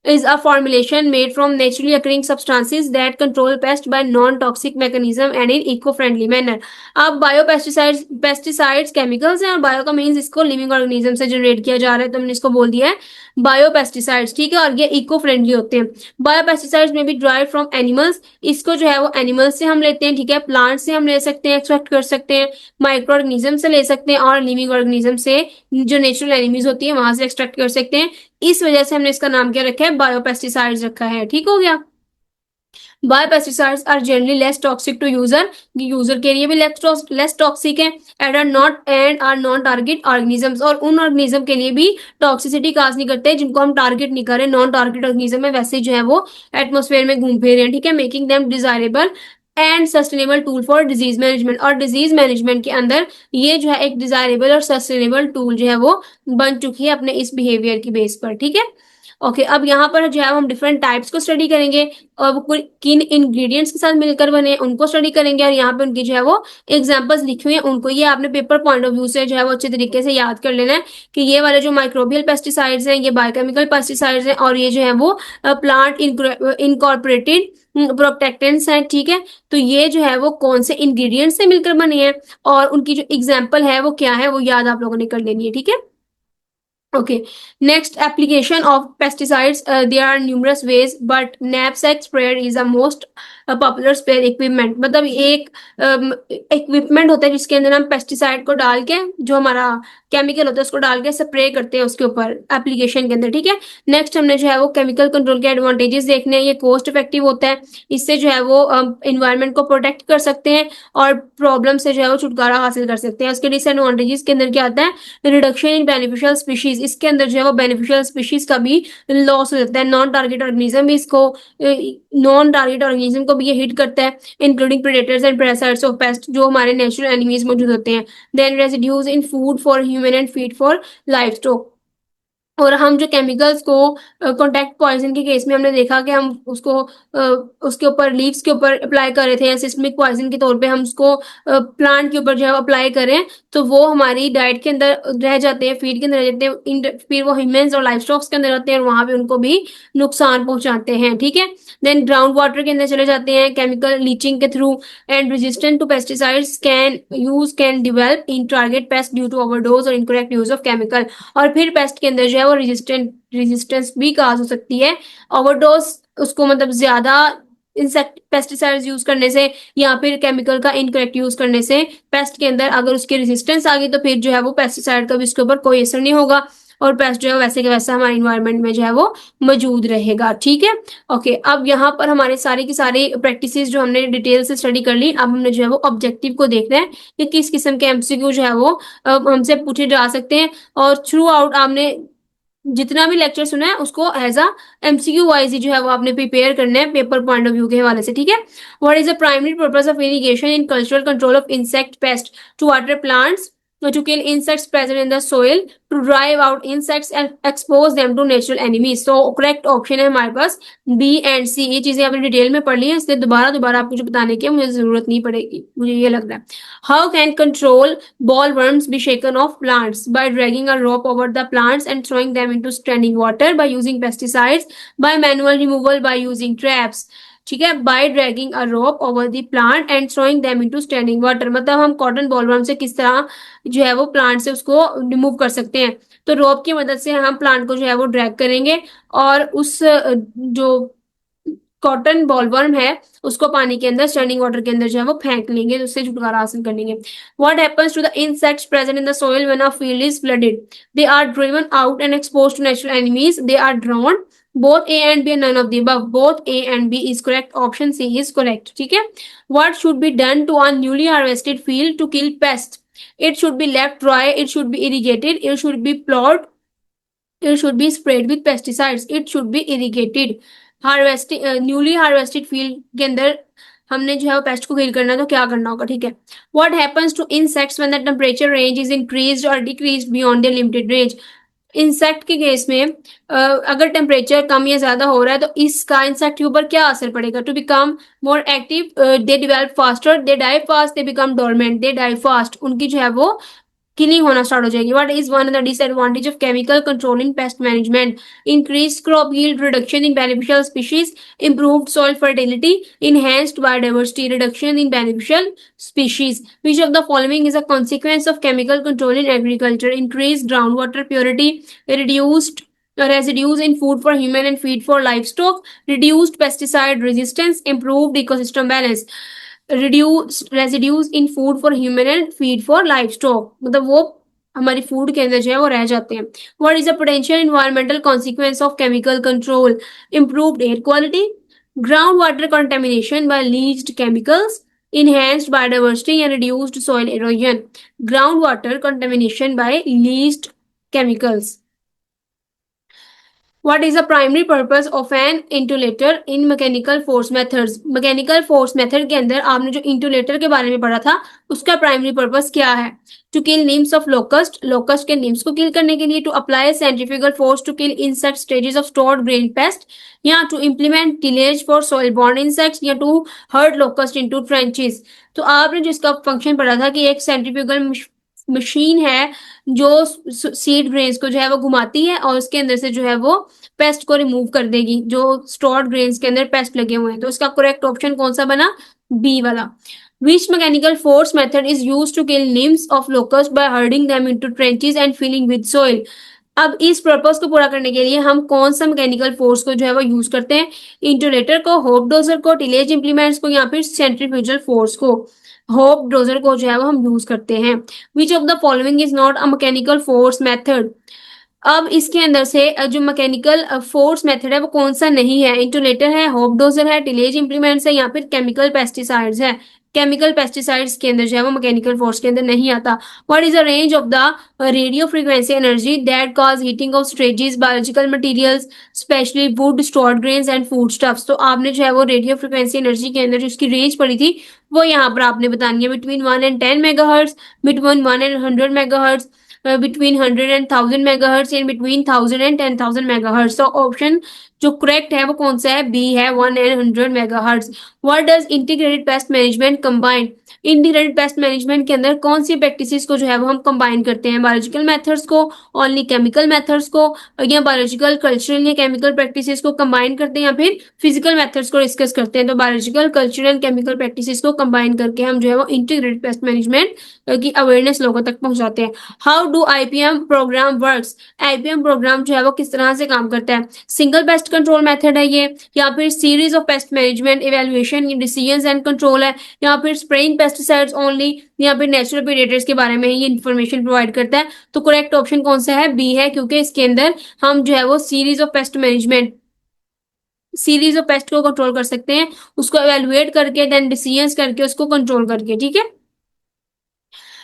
Speaker 1: is a formulation made from naturally occurring substances that control pest by non-toxic mechanism and in eco-friendly manner। अब बायोपेस्टिसाइड्स, पेस्टिसाइड्स केमिकल्स हैं और बायो का मीन्स इसको लिविंग ऑर्गेनिज्म से जनरेट किया जा रहा है, तो हमने इसको बोल दिया है बायोपेस्टिसाइड्स, ठीक है, और ये इको फ्रेंडली होते हैं। बायोपेस्टिसाइड्स में भी ड्राइव फ्रॉम एनिमल्स, इसको जो है वो एनिमल्स से हम लेते हैं, ठीक है, प्लांट से हम ले सकते हैं, एक्सट्रैक्ट कर सकते हैं, माइक्रो ऑर्गेनिज्म से ले सकते हैं और लिविंग ऑर्गेनिज्म से जो नेचुरल एनिमीज होती है वहां से एक्सट्रैक्ट कर सकते हैं। इस वजह से हमने इसका नाम क्या रखा है, बायोपेस्टिसाइड्स रखा है, ठीक हो गया। Why pesticides are generally less toxic to user? User के लिए भी लेस टॉक्सिक है and are non target organisms, और उन ऑर्गेनिज्म के लिए भी टॉक्सिसिटी काज नहीं करते जिनको हम टारगेट नहीं करें, नॉन टारगेट ऑर्गेनिज्म है, वैसे जो है वो एटमोस्फेयर में घूम फिर रहे हैं, ठीक है, making them desirable and sustainable tool for disease management. और डिजीज मैनेजमेंट के अंदर ये जो है एक डिजायरेबल और सस्टेनेबल टूल जो है वो बन चुकी है अपने इस बिहेवियर की बेस पर, ठीक है। ओके, अब यहाँ पर जो है हम डिफरेंट टाइप्स को स्टडी करेंगे और वो किन इंग्रेडिएंट्स के साथ मिलकर बने उनको स्टडी करेंगे, और यहाँ पे उनकी जो है वो एग्जांपल्स लिखी हुई हैं, उनको ये आपने पेपर पॉइंट ऑफ व्यू से जो है वो अच्छे तरीके से याद कर लेना है कि ये वाले जो माइक्रोबियल पेस्टिसाइड्स हैं, ये बायोकेमिकल पेस्टिसाइड्स हैं, और ये जो है वो प्लांट इनकॉर्पोरेटेड प्रोटेक्टेंट्स हैं, ठीक है। तो ये जो है वो कौन से इंग्रेडिएंट्स से मिलकर बने हैं और उनकी जो एग्जाम्पल है वो क्या है, वो याद आप लोगों ने कर लेनी है, ठीक है। Okay, next application of pesticides. There are numerous ways, but knapsack sprayer is the most popular spray equipment. मतलब एक इक्विपमेंट होता है जिसके अंदर हम पेस्टिसाइड को डाल के, जो हमारा केमिकल होता है उसको डाल के स्प्रे करते हैं उसके ऊपर एप्लीकेशन के अंदर, ठीक है। नेक्स्ट हमने जो है वो केमिकल कंट्रोल के एडवांटेजेस देखने हैं। ये कॉस्ट इफेक्टिव होता है, इससे जो है वो इन्वायरमेंट को प्रोटेक्ट कर सकते हैं और प्रॉब्लम से जो है वो छुटकारा हासिल कर सकते हैं। उसके डिसएडवांटेजेस के अंदर क्या आता है, रिडक्शन इन बेनिफिशियल स्पीशीज, इसके अंदर जो है वो बेनिफिशियल स्पीशीज का भी लॉस हो जाता है। नॉन टारगेट ऑर्गेनिज्म भी इसको नॉन टारगेट ऑर्गेनिज्म को भी ये हिट करता है, including predators and parasites of pest, जो हमारे नेचुरल एनिमीज मौजूद होते हैं। Then residues in food for human and feed for livestock. और हम जो केमिकल्स को कॉन्टैक्ट पॉइजन के केस में हमने देखा कि हम उसको उसके ऊपर लीव्स के ऊपर अप्लाई कर रहे थे, या सिस्टमिक पॉइजन के तौर पे हम उसको प्लांट के ऊपर जो है अप्लाई करें, तो वो हमारी डाइट के अंदर रह जाते हैं, फीड के अंदर रह जाते हैं, फिर वो ह्यूमंस और लाइफ स्टॉक्स के अंदर रहते हैं और वहां पे उनको भी नुकसान पहुंचाते हैं, ठीक है। देन ग्राउंड वाटर के अंदर चले जाते हैं केमिकल लीचिंग के through, and resistant to pesticides can develop in target pest due to overdose और इनकरेक्ट यूज ऑफ केमिकल। और फिर पेस्ट के अंदर जो है वो रेजिस्टेंस भी काज हो सकती है, ओवरडोज उसको मतलब ज्यादा इंसेक्ट पेस्टिसाइड्स यूज करने से या फिर केमिकल का इनकरेक्ट यूज करने से पेस्ट के अंदर अगर उसकी रेजिस्टेंस आ गई तो फिर जो है वो पेस्टिसाइड का भी उसके ऊपर कोई असर नहीं होगा और पेस्ट जो है वैसे के वैसा हमारे इन्वायरमेंट में जो है वो मौजूद रहेगा, ठीक है। ओके, अब यहाँ पर हमारे सारे की सारी प्रैक्टिसेस जो हमने डिटेल से स्टडी कर ली, अब हमने जो है वो ऑब्जेक्टिव को देख रहे हैं कि किस किस्म के एमसीक्यू जो है वो हमसे पूछे जा सकते हैं। और थ्रू आउट आपने जितना भी लेक्चर सुना है उसको एज अ एमसीक्यू वाइज ही जो है वो आपने प्रिपेयर करना है पेपर पॉइंट ऑफ व्यू के हवाले से, ठीक है। What is the primary purpose of irrigation in cultural control of insect pest, to water plants, to kill insects present in the soil, to drive out insects and expose them to natural enemies। so correct option है हमारे पास B and सी। ये चीजें आपने detail में पढ़ ली है, इसलिए दोबारा दोबारा आपको जो बताने की मुझे जरूरत नहीं पड़ेगी, मुझे ये लग रहा है। How can control boll worms be shaken off plants, by dragging a rope over the plants and throwing them into standing water, by using pesticides, by manual removal, by using traps, ठीक है। By dragging a rope over the plant and throwing them into standing water, मतलब हम cotton bollworm से किस तरह जो है वो प्लांट से उसको रिमूव कर सकते हैं। तो रोप की मदद से हम प्लांट को जो है वो ड्रैग करेंगे और उस जो कॉटन बॉलवर्म है उसको पानी के अंदर स्टैंडिंग वाटर के अंदर जो है वो फेंक लेंगे, तो उससे छुटकारा हासिल कर लेंगे। What happens to the insects present in the soil when a field is flooded, they are driven out and exposed to natural enemies, they are drawn. both A and B and none of the above, both A and B is correct, option C is correct, ठीक है। what should be done to a newly harvested field to kill pests, it should be left dry, it should be irrigated, it should be plowed, it should be sprayed with pesticides, it should be irrigated। Harvesting newly harvested field के अंदर हमने जो है वो paste को किल करना है तो क्या करना होगा, ठीक है। What happens to insects when the temperature range is increased और decreased beyond the limited range, insect के केस में अगर टेम्परेचर कम या ज्यादा हो रहा है तो इसका इंसेक्ट के ऊपर क्या असर पड़ेगा, to become more active, they develop faster, they die fast, they become dormant, they die fast, उनकी जो है वो किलिंग होना स्टार्ट हो जाएगी। What is one of the disadvantage of chemical control in pest management, increase crop yield, reduction in beneficial species, improved soil fertility, enhanced biodiversity, reduction in beneficial species, which of the following is a consequence of chemical control in agriculture, increased groundwater purity, reduced residues in food for human and feed for livestock, reduced pesticide resistance, improved ecosystem balance, reduce residues in food for human and feed for life stock, मतलब वो हमारी food के अंदर जो है वो रह जाते हैं। What is the potential environmental consequence of chemical control, improved air quality, Groundwater contamination by leached chemicals, enhanced biodiversity and reduced soil erosion. Groundwater contamination by leached chemicals. What is the primary purpose of an insulator in mechanical force methods? Mechanical force method के अंदर आपने जो इंटुलेटर के बारे में पढ़ा था उसका प्राइमरी पर्पस क्या है? To kill nymphs of locust, locust के नीम्स को किल करने के लिए, to apply centrifugal force to kill insect stages of stored grain pest, या to implement tillage for soil borne insects, या to hurt locust into trenches. तो आपने जिसका फंक्शन पढ़ा था कि एक सेंट्रीफ्यूगल मशीन है जो सीड ग्रेन्स को जो है वो घुमाती है और उसके अंदर से जो है वो पेस्ट को रिमूव कर देगी, जो स्टोर्ड ग्रेन्स के अंदर पेस्ट लगे हुए हैं। तो इसका करेक्ट ऑप्शन कौन सा बना? बी वाला। Which mechanical force method is used to kill nymphs of locusts by herding them into trenches and filling with soil? अब इस पर्पस को पूरा करने के लिए हम कौन सा मैकेनिकल फोर्स को जो है वो यूज करते हैं? इंटोलेटर को, होप डोजर को, टिलेज इंप्लीमेंट्स को, या फिर सेंट्रीफ्यूगल फोर्स को। होप डोजर को जो है वो हम यूज करते हैं। Which of the following is not a mechanical force method? अब इसके अंदर से जो मैकेनिकल फोर्स मेथड है वो कौन सा नहीं है? इंटोलेटर है, होप डोजर है, टिलेज इंप्लीमेंट्स है, या फिर केमिकल पेस्टिसाइड्स है। केमिकल पेस्टिसाइड्स के अंदर जो है वो मैकेनिकल फोर्स के अंदर नहीं आता। What is the range of the radio frequency energy that cause heating of stages biological materials specially wood, stored grains and food stuffs? तो आपने जो है वो रेडियो फ्रीक्वेंसी एनर्जी के अंदर जो उसकी रेंज पड़ी थी वो यहाँ पर आपने बतानी है। Between 1 and 10 megahertz, between 1 and 100 megahertz, between 100 and 1000 megahertz, and between 1000 and 10,000 megahertz। तो ऑप्शन जो करेक्ट है वो कौन सा है? बी है, 1 and 100 megahertz। What does integrated pest management combine? Integrated pest management के अंदर कौन सी प्रैक्टिसेस को जो है वो हम कंबाइन करते हैं? बायोलॉजिकल मेथड्स को, ओनली केमिकल मेथड्स को, या बायोलॉजिकल, कल्चरल या केमिकल प्रैक्टिसेस को कंबाइन करते हैं, या फिर फिजिकल मेथड्स को डिस्कस करते हैं? तो biological, cultural and chemical practices को कंबाइन करके हम जो है वो इंटीग्रेटेड पेस्ट मैनेजमेंट की अवेयरनेस लोगों तक पहुंचाते हैं। How do IPM program works? IPM program जो है वो किस तरह से काम करता है? सिंगल पेस्ट कंट्रोल मेथड है ये, या फिर series of pest management evaluation decisions and control है, या फिर स्प्रेइंग पेस्टिसाइड्स ओनली, या फिर नेचुरल प्रेडेटर्स के बारे में ये इन्फॉर्मेशन प्रोवाइड करता है? तो करेक्ट ऑप्शन कौन सा है? बी है, क्योंकि इसके अंदर हम जो है वो series of pest management, series of paste को कंट्रोल कर सकते हैं, उसको एवेल्युएट करके देन डिसीजंस करके उसको कंट्रोल करके। ठीक है।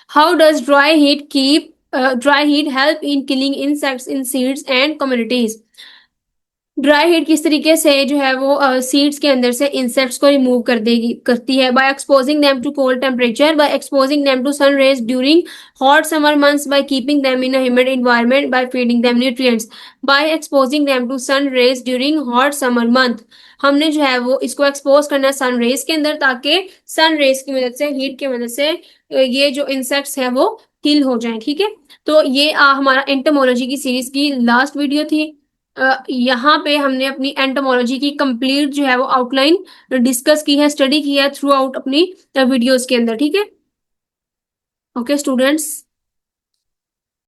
Speaker 1: How does dry heat help in killing insects in seeds and communities? Dry heat किस तरीके से जो है वो सीड्स के अंदर से इंसेक्ट्स को रिमूव कर देगी, करती है? By exposing them to cold temperature, by exposing them to sun rays during hot summer months, by keeping them in a humid environment, by feeding them nutrients. By exposing them to sun rays during hot summer month. हमने जो है वो इसको expose करना है sun rays के अंदर, ताकि सन रेज की मदद से, हीट की मदद से ये जो इंसेक्ट्स है वो किल हो जाएं। ठीक है। तो ये हमारा एंटोमोलॉजी की सीरीज की लास्ट वीडियो थी। यहाँ पे हमने अपनी एंटोमोलॉजी की कंप्लीट जो है वो आउटलाइन डिस्कस की है, स्टडी की है थ्रू आउट अपनी वीडियोस के अंदर। ठीक है। Okay students.